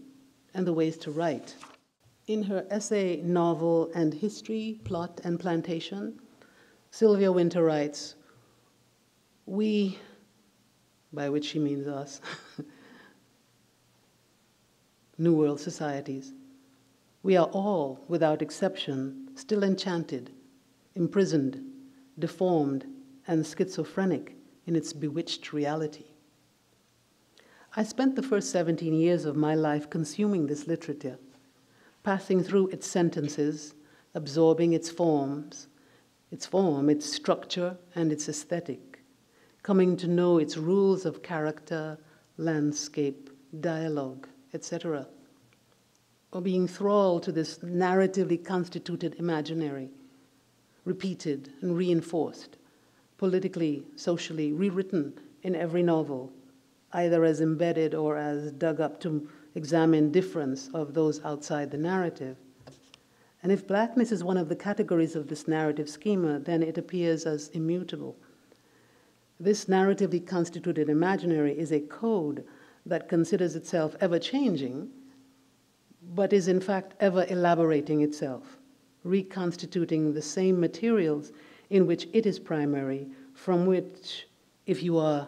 and the ways to write. In her essay, Novel and History, Plot and Plantation, Sylvia Wynter writes, "We," by which she means us, New World societies, "we are all, without exception, still enchanted, imprisoned, deformed, and schizophrenic in its bewitched reality." I spent the first 17 years of my life consuming this literature, passing through its sentences, absorbing its form, its structure, and its aesthetic, coming to know its rules of character, landscape, dialogue, etc., or being thralled to this narratively constituted imaginary, repeated and reinforced, politically, socially, rewritten in every novel, either as embedded or as dug up to examine difference of those outside the narrative. And if blackness is one of the categories of this narrative schema, then it appears as immutable. This narratively constituted imaginary is a code that considers itself ever-changing, but is in fact ever elaborating itself, reconstituting the same materials in which it is primary, from which, if you are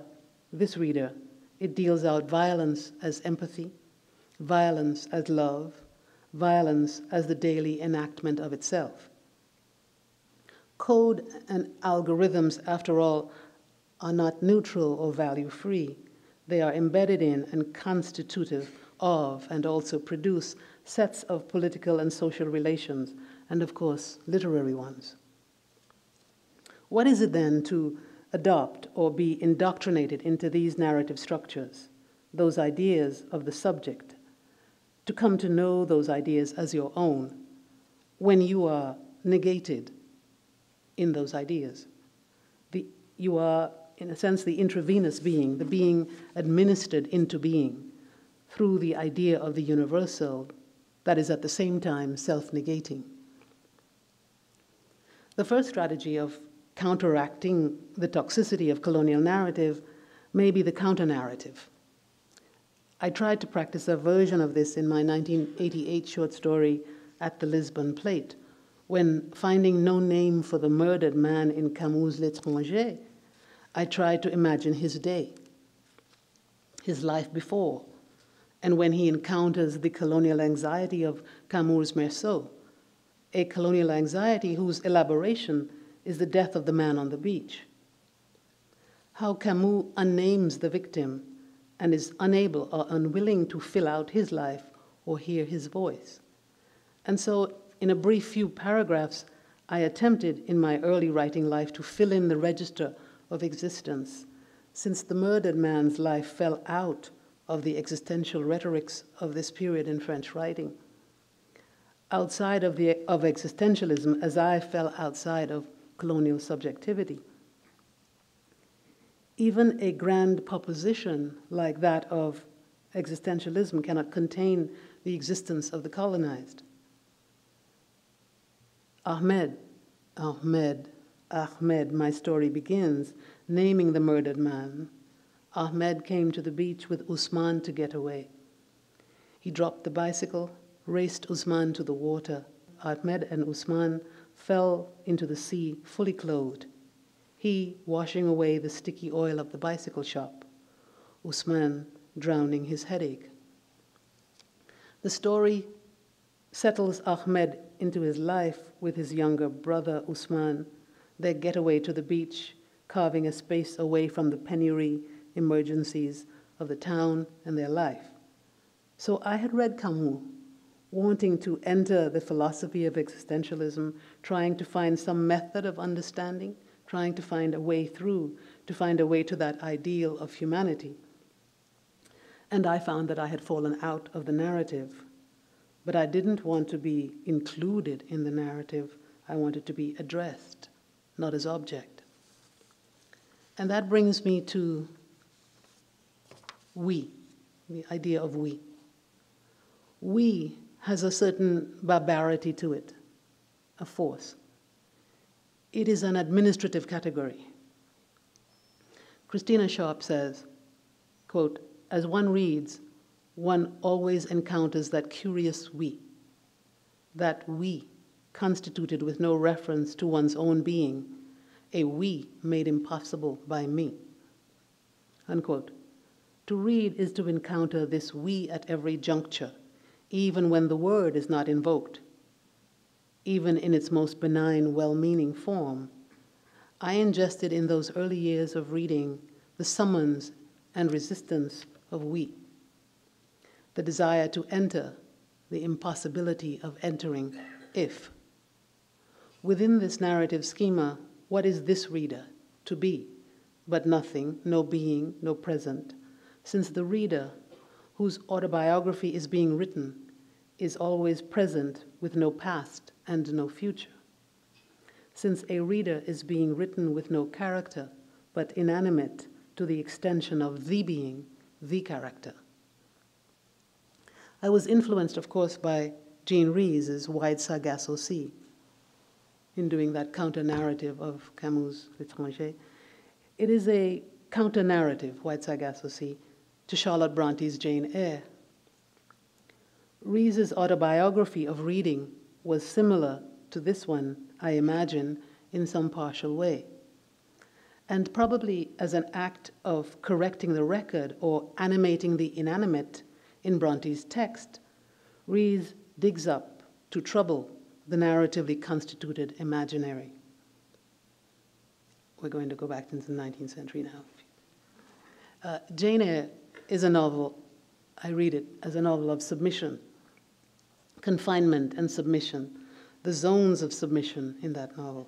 this reader, it deals out violence as empathy, violence as love, violence as the daily enactment of itself. Code and algorithms, after all, are not neutral or value-free. They are embedded in and constitutive of and also produce sets of political and social relations, and of course, literary ones. What is it then to adopt or be indoctrinated into these narrative structures, those ideas of the subject, to come to know those ideas as your own, when you are negated in those ideas? You are, in a sense, the intravenous being, the being administered into being through the idea of the universal that is at the same time self-negating. The first strategy of counteracting the toxicity of colonial narrative may be the counter-narrative. I tried to practice a version of this in my 1988 short story, At the Lisbon Plate, when, finding no name for the murdered man in Camus' L'Étranger, I tried to imagine his day, his life before, and when he encounters the colonial anxiety of Camus' Meursault, a colonial anxiety whose elaboration is the death of the man on the beach. How Camus unnames the victim and is unable or unwilling to fill out his life or hear his voice. And so, in a brief few paragraphs, I attempted in my early writing life to fill in the register of existence, since the murdered man's life fell out of the existential rhetorics of this period in French writing, outside of existentialism as I fell outside of colonial subjectivity. Even a grand proposition like that of existentialism cannot contain the existence of the colonized. Ahmed, my story begins, naming the murdered man. Ahmed came to the beach with Usman to get away. He dropped the bicycle, raced Usman to the water. Ahmed and Usman fell into the sea fully clothed, he washing away the sticky oil of the bicycle shop, Usman drowning his headache. The story settles Ahmed into his life with his younger brother Usman, their getaway to the beach, carving a space away from the penury emergencies of the town and their life. So I had read Camus, wanting to enter the philosophy of existentialism, trying to find some method of understanding, trying to find a way through, to find a way to that ideal of humanity. And I found that I had fallen out of the narrative. But I didn't want to be included in the narrative. I wanted to be addressed, not as object. And that brings me to we, the idea of we. We has a certain barbarity to it, a force. It is an administrative category. Christina Sharp says, quote, as one reads, one always encounters that curious we, that we constituted with no reference to one's own being, a we made impossible by me, unquote. To read is to encounter this we at every juncture, even when the word is not invoked, even in its most benign, well-meaning form. I ingested in those early years of reading the summons and resistance of we, the desire to enter, the impossibility of entering if. Within this narrative schema, what is this reader to be? But nothing, no being, no present, since the reader, whose autobiography is being written, is always present with no past and no future. Since a reader is being written with no character, but inanimate to the extension of the being, the character. I was influenced, of course, by Jean Rhys's Wide Sargasso Sea in doing that counter-narrative of Camus' L'Étranger. It is a counter-narrative, Wide Sargasso Sea, to Charlotte Bronte's Jane Eyre. Rhys's autobiography of reading was similar to this one, I imagine, in some partial way. And probably as an act of correcting the record or animating the inanimate in Bronte's text, Rhys digs up to trouble the narratively constituted imaginary. We're going to go back into the 19th century now. Jane Eyre is a novel, I read it as a novel of submission, confinement and submission, the zones of submission in that novel.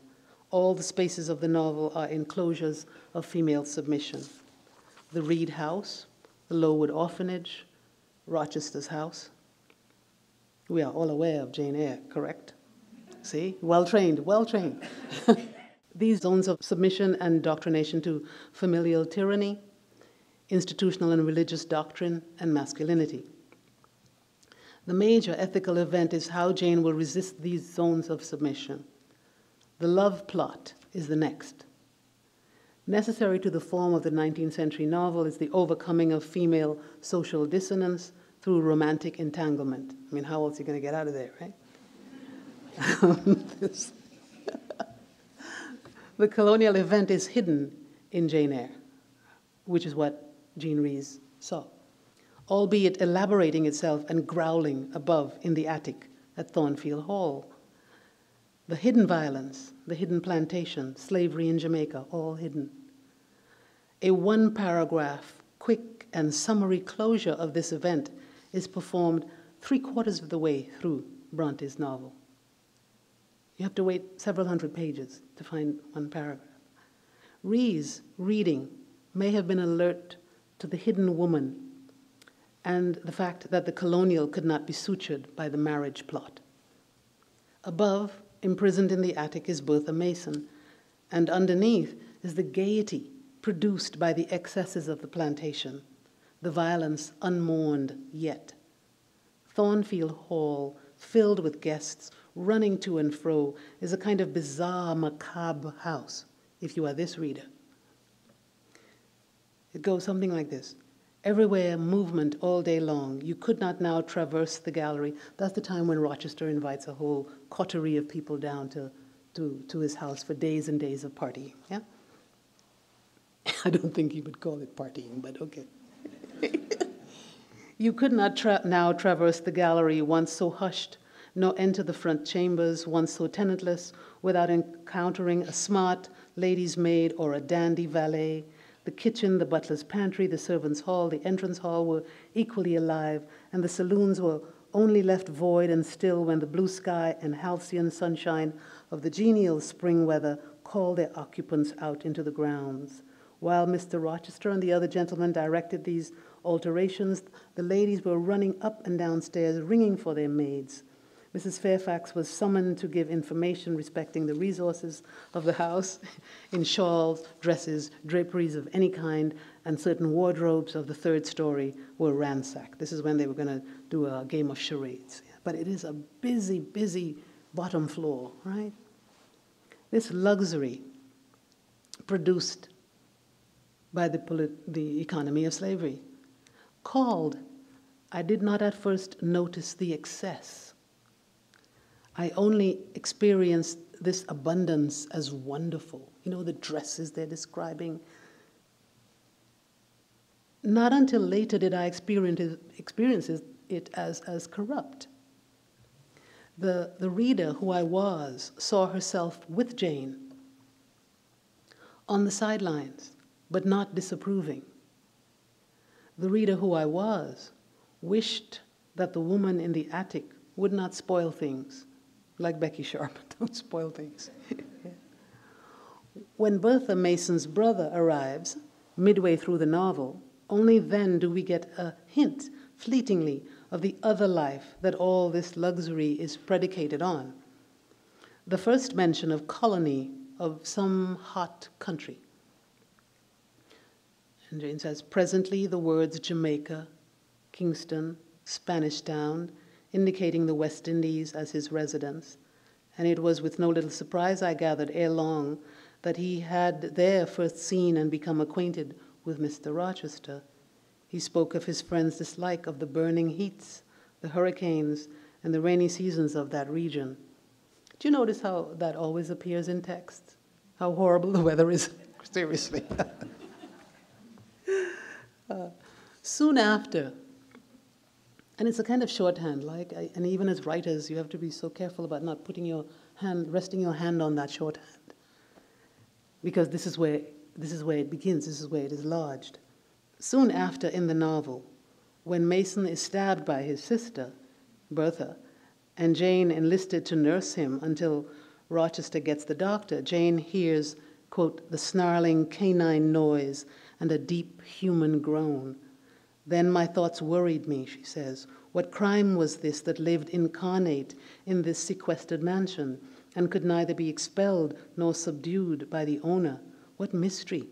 All the spaces of the novel are enclosures of female submission. The Reed House, the Lowood Orphanage, Rochester's house. We are all aware of Jane Eyre, correct? See, well-trained, well-trained. These zones of submission and indoctrination to familial tyranny, institutional and religious doctrine, and masculinity. The major ethical event is how Jane will resist these zones of submission. The love plot is the next. Necessary to the form of the 19th century novel is the overcoming of female social dissonance through romantic entanglement. I mean, how else are you going to get out of there, right? The colonial event is hidden in Jane Eyre, which is what Jean Rhys saw, albeit elaborating itself and growling above in the attic at Thornfield Hall. The hidden violence, the hidden plantation, slavery in Jamaica, all hidden. A one-paragraph, quick and summary closure of this event is performed 3/4 of the way through Bronte's novel. You have to wait several hundred pages to find one paragraph. Rhee's reading may have been alert to the hidden woman and the fact that the Colonial could not be sutured by the marriage plot. Above, imprisoned in the attic, is Bertha Mason, and underneath is the gaiety produced by the excesses of the plantation, the violence unmourned yet. Thornfield Hall, filled with guests, running to and fro, is a kind of bizarre, macabre house, if you are this reader. It goes something like this. Everywhere, movement all day long. You could not now traverse the gallery. That's the time when Rochester invites a whole coterie of people down to his house for days and days of partying, yeah? I don't think he would call it partying, but okay. You could not now traverse the gallery, once so hushed, nor enter the front chambers, once so tenantless, without encountering a smart lady's maid or a dandy valet. The kitchen, the butler's pantry, the servants' hall, the entrance hall were equally alive, and the saloons were only left void and still when the blue sky and halcyon sunshine of the genial spring weather called their occupants out into the grounds. While Mr. Rochester and the other gentlemen directed these alterations, the ladies were running up and downstairs, ringing for their maids. Mrs. Fairfax was summoned to give information respecting the resources of the house in shawls, dresses, draperies of any kind, and certain wardrobes of the third story were ransacked. This is when they were going to do a game of charades. But it is a busy, busy bottom floor, right? This luxury produced by the economy of slavery, called, I did not at first notice the excess. I only experienced this abundance as wonderful. You know, the dresses they're describing. Not until later did I experience it as corrupt. The reader who I was saw herself with Jane on the sidelines, but not disapproving. The reader who I was wished that the woman in the attic would not spoil things, like Becky Sharp, don't spoil things. Yeah. When Bertha Mason's brother arrives, midway through the novel, only then do we get a hint, fleetingly, of the other life that all this luxury is predicated on. The first mention of colony, of some hot country. And Jane says, presently the words Jamaica, Kingston, Spanish Town, indicating the West Indies as his residence, and it was with no little surprise I gathered ere long that he had there first seen and become acquainted with Mr. Rochester. He spoke of his friend's dislike of the burning heats, the hurricanes, and the rainy seasons of that region. Do you notice how that always appears in text? How horrible the weather is, seriously. Soon after, and it's a kind of shorthand, and even as writers, you have to be so careful about not putting your hand, resting your hand on that shorthand, because this is where it begins, this is where it is lodged. Soon after in the novel, when Mason is stabbed by his sister, Bertha, and Jane enlisted to nurse him until Rochester gets the doctor, Jane hears, quote, the snarling canine noise and a deep human groan. Then my thoughts worried me, she says. What crime was this that lived incarnate in this sequestered mansion and could neither be expelled nor subdued by the owner? What mystery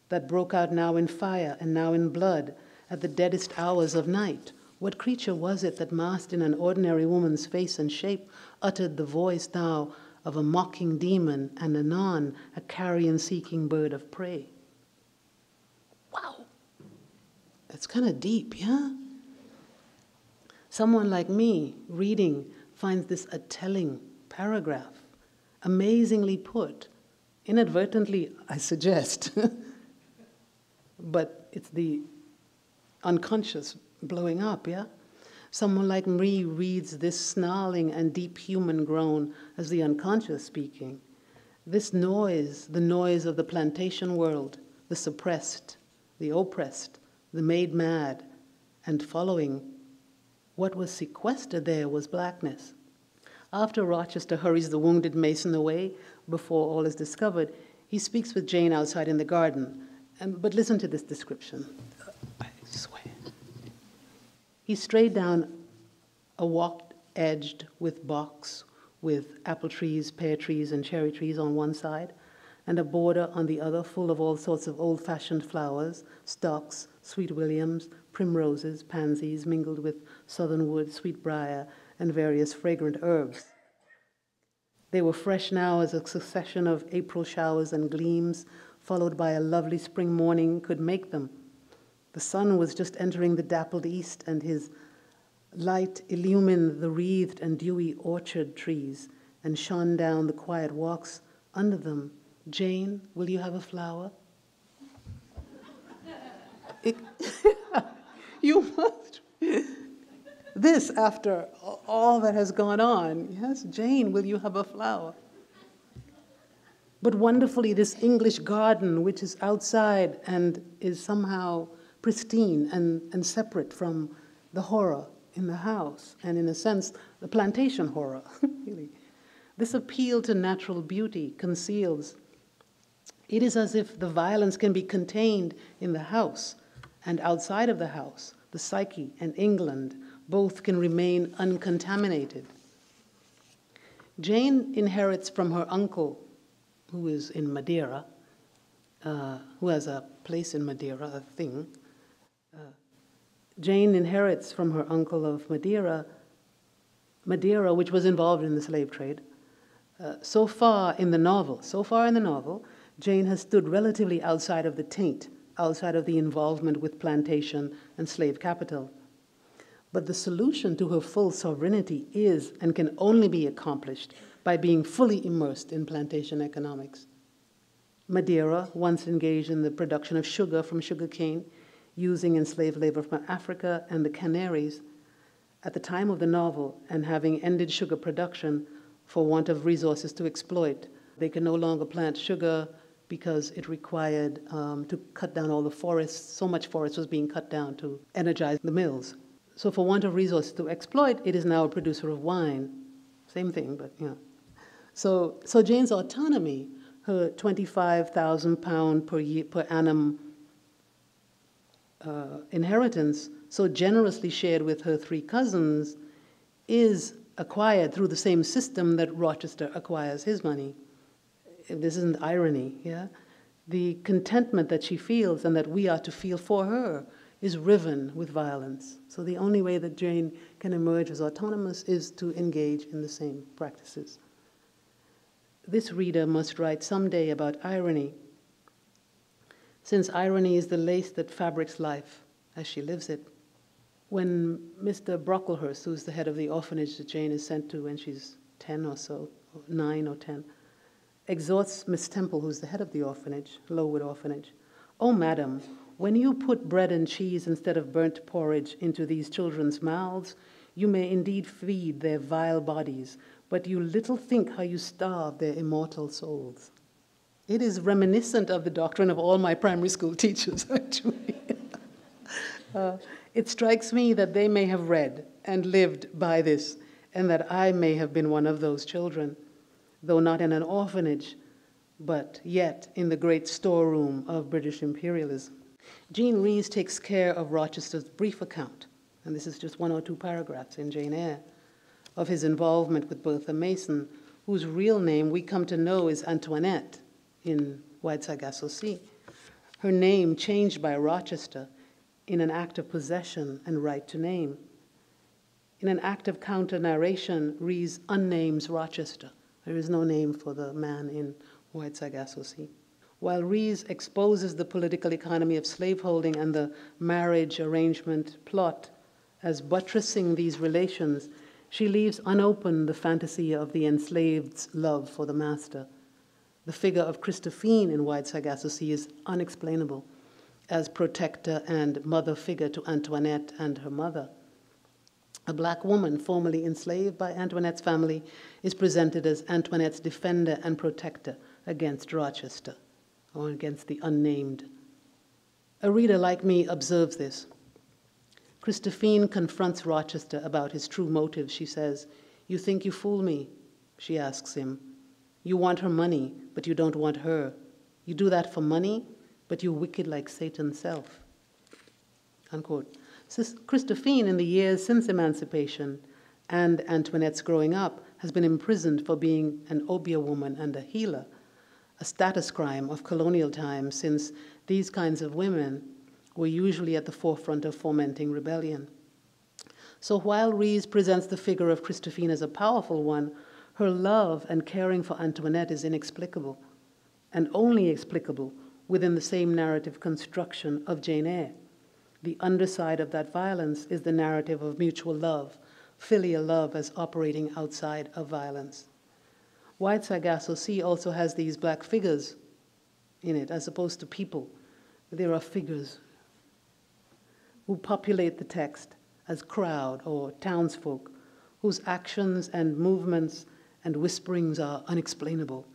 that broke out now in fire and now in blood at the deadest hours of night? What creature was it that masked in an ordinary woman's face and shape uttered the voice now of a mocking demon and anon a carrion-seeking bird of prey? Wow. That's kind of deep, yeah? Someone like me, reading, finds this a telling paragraph, amazingly put, inadvertently, I suggest, but it's the unconscious blowing up, yeah? Someone like me reads this snarling and deep human groan as the unconscious speaking. This noise, the noise of the plantation world, the suppressed, the oppressed, the maid mad, and following, what was sequestered there was blackness. After Rochester hurries the wounded mason away before all is discovered, he speaks with Jane outside in the garden. But listen to this description. I swear. He strayed down a walk edged with box, with apple trees, pear trees, and cherry trees on one side, and a border on the other full of all sorts of old-fashioned flowers, stocks, sweet williams, primroses, pansies, mingled with southernwood, sweetbriar, and various fragrant herbs. They were fresh now as a succession of April showers and gleams, followed by a lovely spring morning, could make them. The sun was just entering the dappled east, and his light illumined the wreathed and dewy orchard trees and shone down the quiet walks under them. Jane, will you have a flower? You must. This after all that has gone on. Yes, Jane, will you have a flower? But wonderfully, this English garden, which is outside and is somehow pristine and separate from the horror in the house, and in a sense, the plantation horror, really. This appeal to natural beauty conceals. It is as if the violence can be contained in the house, and outside of the house, the psyche and England both can remain uncontaminated. Jane inherits from her uncle, who is in Madeira, who has a place in Madeira, a thing. Jane inherits from her uncle of Madeira, which was involved in the slave trade. So far in the novel, Jane has stood relatively outside of the taint, outside of the involvement with plantation and slave capital. But the solution to her full sovereignty is and can only be accomplished by being fully immersed in plantation economics. Madeira once engaged in the production of sugar from sugarcane, using enslaved labor from Africa and the Canaries. At the time of the novel, and having ended sugar production for want of resources to exploit, they could no longer plant sugar because it required to cut down all the forests. So much forest was being cut down to energize the mills. So for want of resources to exploit, it is now a producer of wine. Same thing, but you know. So Jane's autonomy, her £25,000 per annum inheritance, so generously shared with her three cousins, is acquired through the same system that Rochester acquires his money. This isn't irony, yeah? The contentment that she feels and that we are to feel for her is riven with violence. So the only way that Jane can emerge as autonomous is to engage in the same practices. This reader must write someday about irony, since irony is the lace that fabrics life as she lives it. When Mr. Brocklehurst, who's the head of the orphanage that Jane is sent to when she's 10 or so, 9 or 10, exhorts Miss Temple, who's the head of the orphanage, Lowood Orphanage, "Oh, madam, when you put bread and cheese instead of burnt porridge into these children's mouths, you may indeed feed their vile bodies, but you little think how you starve their immortal souls." It is reminiscent of the doctrine of all my primary school teachers, actually. It strikes me that they may have read and lived by this, and that I may have been one of those children, though not in an orphanage, but yet in the great storeroom of British imperialism. Jean Rhys takes care of Rochester's brief account, and this is just 1 or 2 paragraphs in Jane Eyre, of his involvement with Bertha Mason, whose real name we come to know is Antoinette in Wide Sargasso Sea. Her name changed by Rochester in an act of possession and right to name. In an act of counter-narration, Rhys unnames Rochester. There is no name for the man in Wide Sargasso Sea. While Rhys exposes the political economy of slaveholding and the marriage arrangement plot as buttressing these relations, she leaves unopened the fantasy of the enslaved's love for the master. The figure of Christophine in Wide Sargasso Sea is unexplainable as protector and mother figure to Antoinette and her mother. A black woman formerly enslaved by Antoinette's family is presented as Antoinette's defender and protector against Rochester, or against the unnamed A reader like me observes this. Christophine confronts Rochester about his true motives. She says, "You think you fool me?" She asks him. "You want her money, but you don't want her. You do that for money, but you're wicked like Satan's self." Unquote. Christophine, in the years since emancipation and Antoinette's growing up, has been imprisoned for being an obeah woman and a healer, a status crime of colonial times, since these kinds of women were usually at the forefront of fomenting rebellion. So while Ries presents the figure of Christophine as a powerful one, her love and caring for Antoinette is inexplicable, and only explicable within the same narrative construction of Jane Eyre. The underside of that violence is the narrative of mutual love, filial love as operating outside of violence. White Sargasso Sea also has these black figures in it, as opposed to people. There are figures who populate the text as crowd or townsfolk, whose actions and movements and whisperings are unexplainable,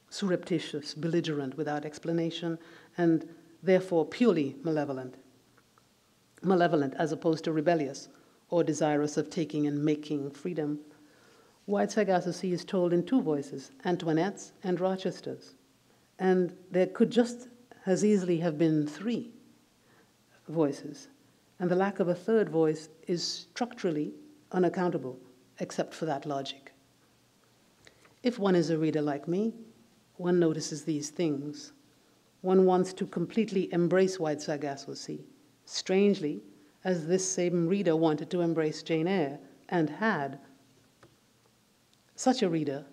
surreptitious, belligerent, without explanation, and therefore purely malevolent. Malevolent as opposed to rebellious or desirous of taking and making freedom. White Sargasso Sea is told in two voices, Antoinette's and Rochester's. And there could just as easily have been three voices. And the lack of a third voice is structurally unaccountable, except for that logic. If one is a reader like me, one notices these things. One wants to completely embrace White Sargasso Sea, strangely, as this same reader wanted to embrace Jane Eyre, and had. Such a reader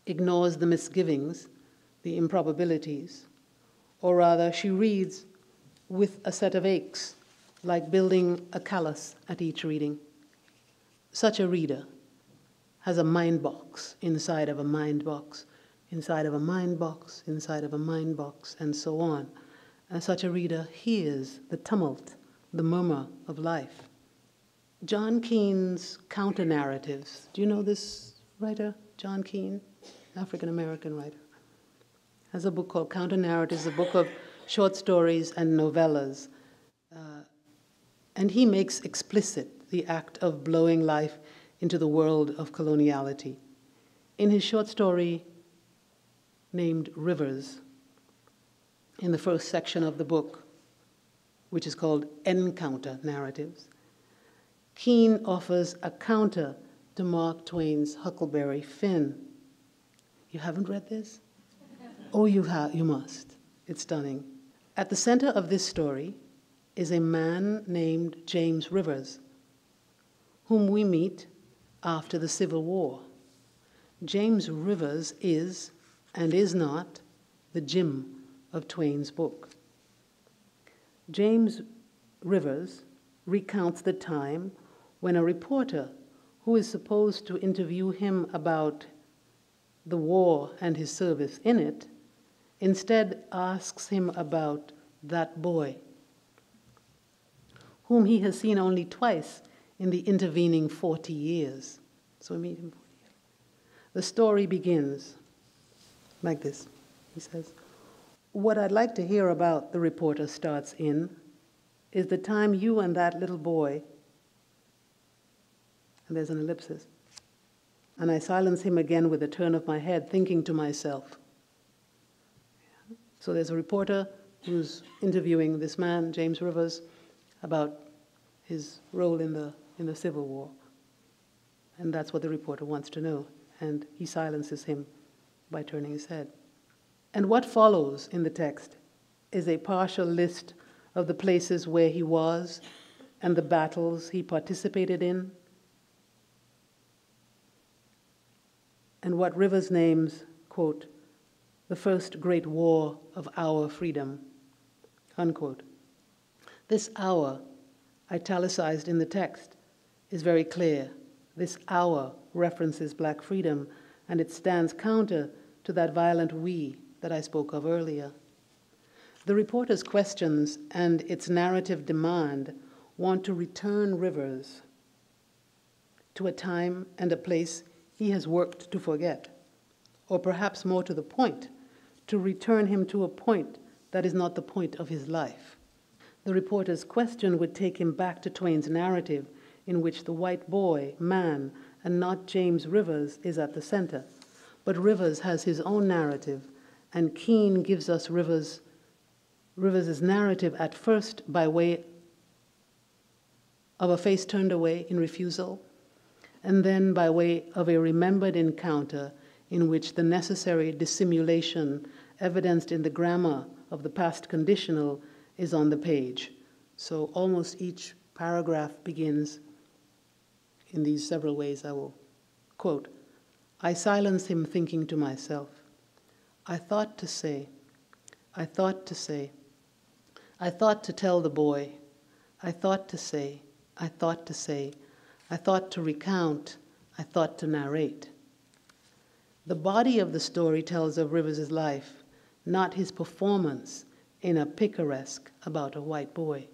ignores the misgivings, the improbabilities, or rather she reads with a set of aches, like building a callus at each reading. Such a reader has a mind box inside of a mind box, inside of a mind box, inside of a mind box, and so on. And such a reader hears the tumult, the murmur of life. John Keynes' counter-narratives. Do you know this writer, John Keynes? African-American writer. Has a book called Counter-Narratives, a book of short stories and novellas. And he makes explicit the act of blowing life into the world of coloniality. In his short story named Rivers, in the first section of the book, which is called Encounter Narratives, Keynes offers a counter to Mark Twain's Huckleberry Finn. You haven't read this? Oh, you must. It's stunning. At the center of this story is a man named James Rivers, whom we meet after the Civil War. James Rivers is, and is not, the Jim of Twain's book. James Rivers recounts the time when a reporter who is supposed to interview him about the war and his service in it instead asks him about that boy, whom he has seen only twice in the intervening 40 years. So we meet him 40 years. The story begins like this. He says, "What I'd like to hear about," the reporter starts in, "is the time you and that little boy," and there's an ellipsis, and I silence him again with a turn of my head, thinking to myself. So there's a reporter who's interviewing this man, James Rivers, about his role in the Civil War. And that's what the reporter wants to know. And he silences him by turning his head. And what follows in the text is a partial list of the places where he was and the battles he participated in, and what Rivers names, quote, "the first great war of our freedom," unquote. This "our," italicized in the text, is very clear. This "our" references Black freedom, and it stands counter to that violent "we" that I spoke of earlier. The reporter's questions and its narrative demand want to return Rivers to a time and a place he has worked to forget, or perhaps more to the point, to return him to a point that is not the point of his life. The reporter's question would take him back to Twain's narrative, in which the white boy, man, and not James Rivers, is at the center. But Rivers has his own narrative, and Keynes gives us Rivers's narrative at first by way of a face turned away in refusal, and then by way of a remembered encounter in which the necessary dissimulation evidenced in the grammar of the past conditional is on the page. So almost each paragraph begins in these several ways. I will quote, "I silence him thinking to myself, I thought to say, I thought to say, I thought to tell the boy, I thought to say, I thought to say, I thought to recount, I thought to narrate." The body of the story tells of Rivers's life, not his performance in a picaresque about a white boy.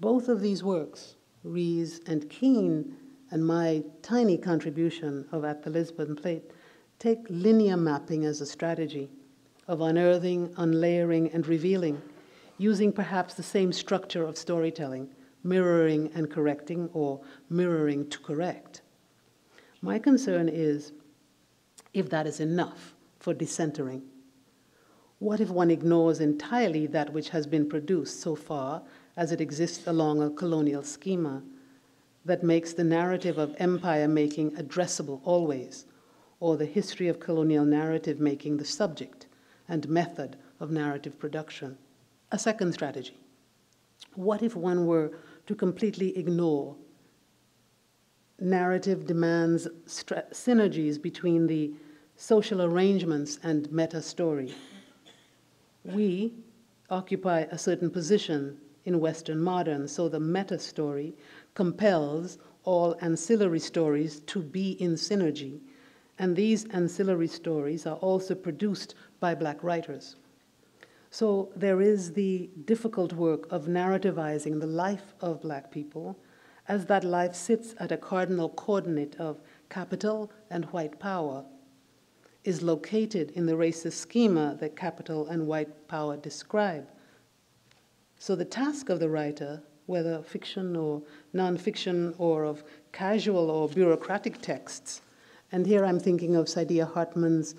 Both of these works, Rees and Keynes, and my tiny contribution of At the Lisbon Plate, take linear mapping as a strategy of unearthing, unlayering, and revealing, using perhaps the same structure of storytelling, mirroring and correcting, or mirroring to correct. My concern is if that is enough for decentering. What if one ignores entirely that which has been produced so far as it exists along a colonial schema that makes the narrative of empire making addressable always, or the history of colonial narrative making the subject and method of narrative production? A second strategy. What if one were to completely ignore narrative demands synergies between the social arrangements and meta-story? We occupy a certain position in Western modern, so the meta-story compels all ancillary stories to be in synergy, and these ancillary stories are also produced by Black writers. So there is the difficult work of narrativizing the life of Black people, as that life sits at a cardinal coordinate of capital and white power, is located in the racist schema that capital and white power describe. So the task of the writer, whether fiction or nonfiction or of casual or bureaucratic texts, and here I'm thinking of Saidiya Hartman's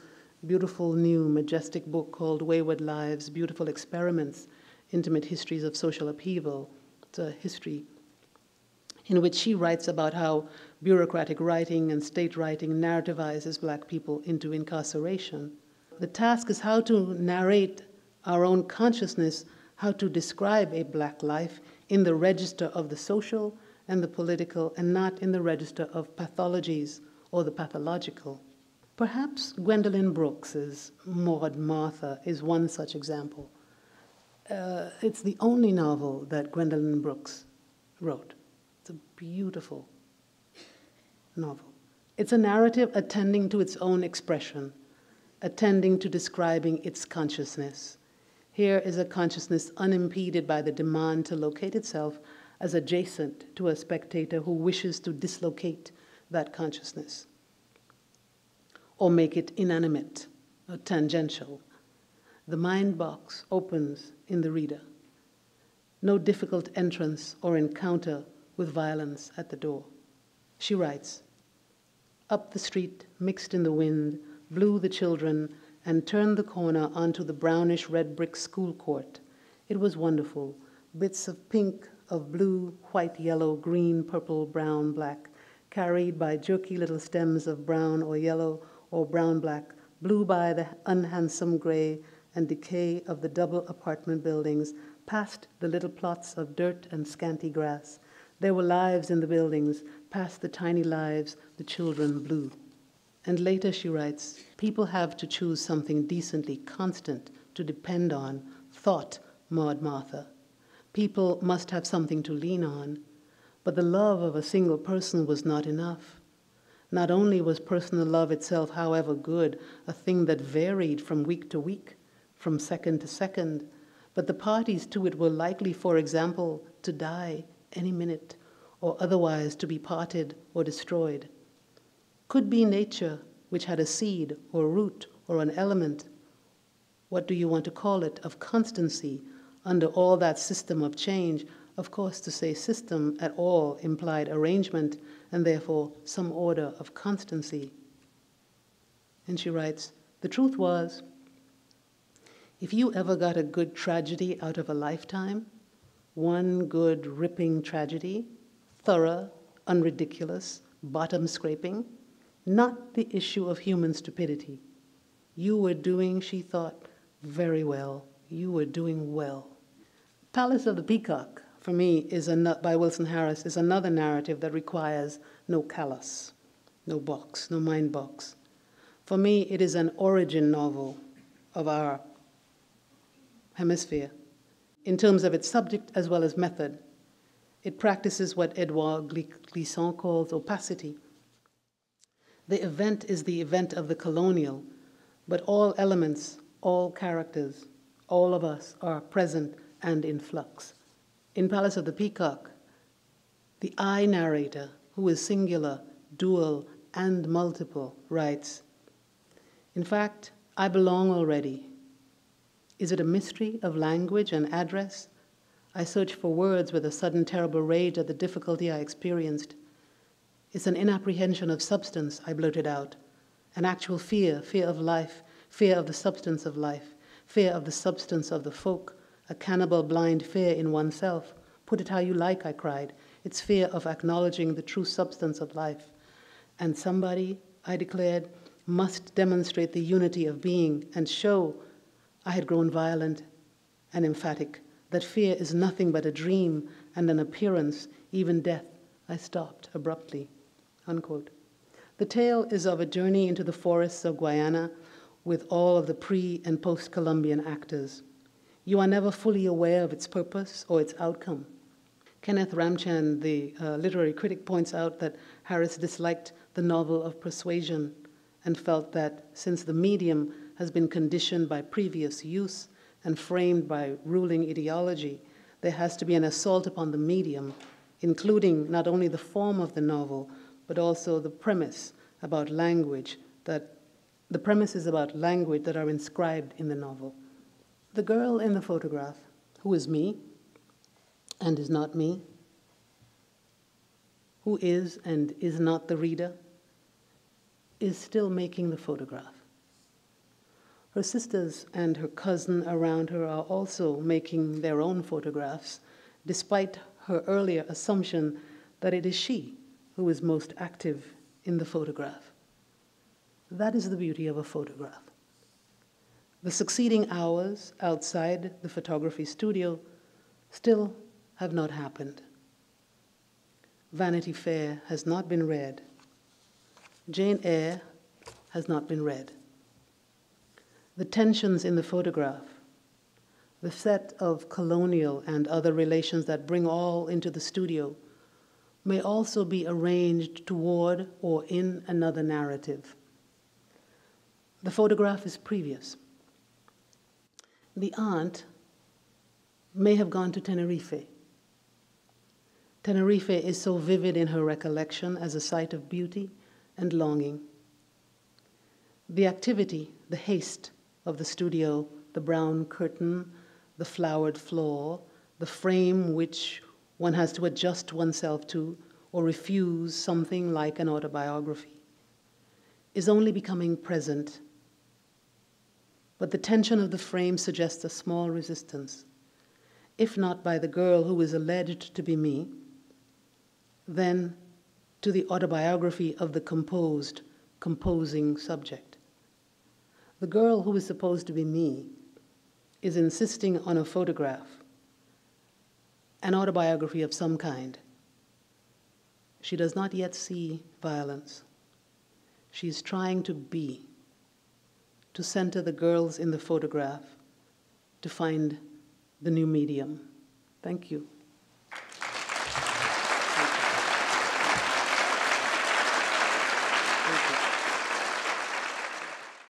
beautiful new majestic book called Wayward Lives, Beautiful Experiments, Intimate Histories of Social Upheaval. It's a history in which she writes about how bureaucratic writing and state writing narrativizes Black people into incarceration. The task is how to narrate our own consciousness, how to describe a Black life in the register of the social and the political, and not in the register of pathologies or the pathological. Perhaps Gwendolyn Brooks's Maud Martha is one such example. It's the only novel that Gwendolyn Brooks wrote. It's a beautiful novel. It's a narrative attending to its own expression, attending to describing its consciousness. Here is a consciousness unimpeded by the demand to locate itself as adjacent to a spectator who wishes to dislocate that consciousness or make it inanimate or tangential. The mind box opens in the reader. No difficult entrance or encounter with violence at the door. She writes, "Up the street, mixed in the wind, blew the children and turned the corner onto the brownish red brick school court. It was wonderful. Bits of pink, of blue, white, yellow, green, purple, brown, black, carried by jerky little stems of brown or yellow or brown-black, blew by the unhandsome gray and decay of the double apartment buildings, past the little plots of dirt and scanty grass. There were lives in the buildings, past the tiny lives the children blew." And later she writes, "People have to choose something decently constant to depend on, thought Maud Martha. People must have something to lean on, but the love of a single person was not enough. Not only was personal love itself, however good, a thing that varied from week to week, from second to second, but the parties to it were likely, for example, to die any minute, or otherwise to be parted or destroyed. Could be nature, which had a seed or root or an element, what do you want to call it, of constancy, under all that system of change. Of course, to say system at all implied arrangement and therefore some order of constancy. And she writes, the truth was, if you ever got a good tragedy out of a lifetime, one good ripping tragedy, thorough, unridiculous, bottom scraping, not the issue of human stupidity. You were doing, she thought, very well. You were doing well. Palace of the Peacock, for me, by Wilson Harris, is another narrative that requires no callus, no box, no mind box. For me, it is an origin novel of our hemisphere, in terms of its subject as well as method. It practices what Edouard Glissant calls opacity. The event is the event of the colonial, but all elements, all characters, all of us are present and in flux. In Palace of the Peacock, the I narrator, who is singular, dual, and multiple, writes, in fact, I belong already. Is it a mystery of language and address? I search for words with a sudden terrible rage at the difficulty I experienced. It's an inapprehension of substance, I blurted out. An actual fear, fear of life, fear of the substance of life, fear of the substance of the folk, a cannibal blind fear in oneself. Put it how you like, I cried. It's fear of acknowledging the true substance of life. And somebody, I declared, must demonstrate the unity of being and show, I had grown violent and emphatic, that fear is nothing but a dream and an appearance, even death. I stopped abruptly, unquote. The tale is of a journey into the forests of Guyana with all of the pre- and post-Columbian actors. You are never fully aware of its purpose or its outcome. Kenneth Ramchan, the literary critic, points out that Harris disliked the novel of persuasion and felt that since the medium has been conditioned by previous use and framed by ruling ideology, there has to be an assault upon the medium, including not only the form of the novel, but also the premise about language, that the premises about language that are inscribed in the novel. The girl in the photograph, who is me and is not me, who is and is not the reader, is still making the photograph. Her sisters and her cousin around her are also making their own photographs, despite her earlier assumption that it is she who is most active in the photograph. That is the beauty of a photograph. The succeeding hours outside the photography studio still have not happened. Vanity Fair has not been read. Jane Eyre has not been read. The tensions in the photograph, the set of colonial and other relations that bring all into the studio, may also be arranged toward or in another narrative. The photograph is previous. The aunt may have gone to Tenerife. Tenerife is so vivid in her recollection as a site of beauty and longing. The activity, the haste of the studio, the brown curtain, the flowered floor, the frame which one has to adjust oneself to or refuse something like an autobiography, is only becoming present. But the tension of the frame suggests a small resistance, if not by the girl who is alleged to be me, then to the autobiography of the composing subject. The girl who is supposed to be me is insisting on a photograph, an autobiography of some kind. She does not yet see violence. She is trying to be, to center the girls in the photograph, to find the new medium. Thank you.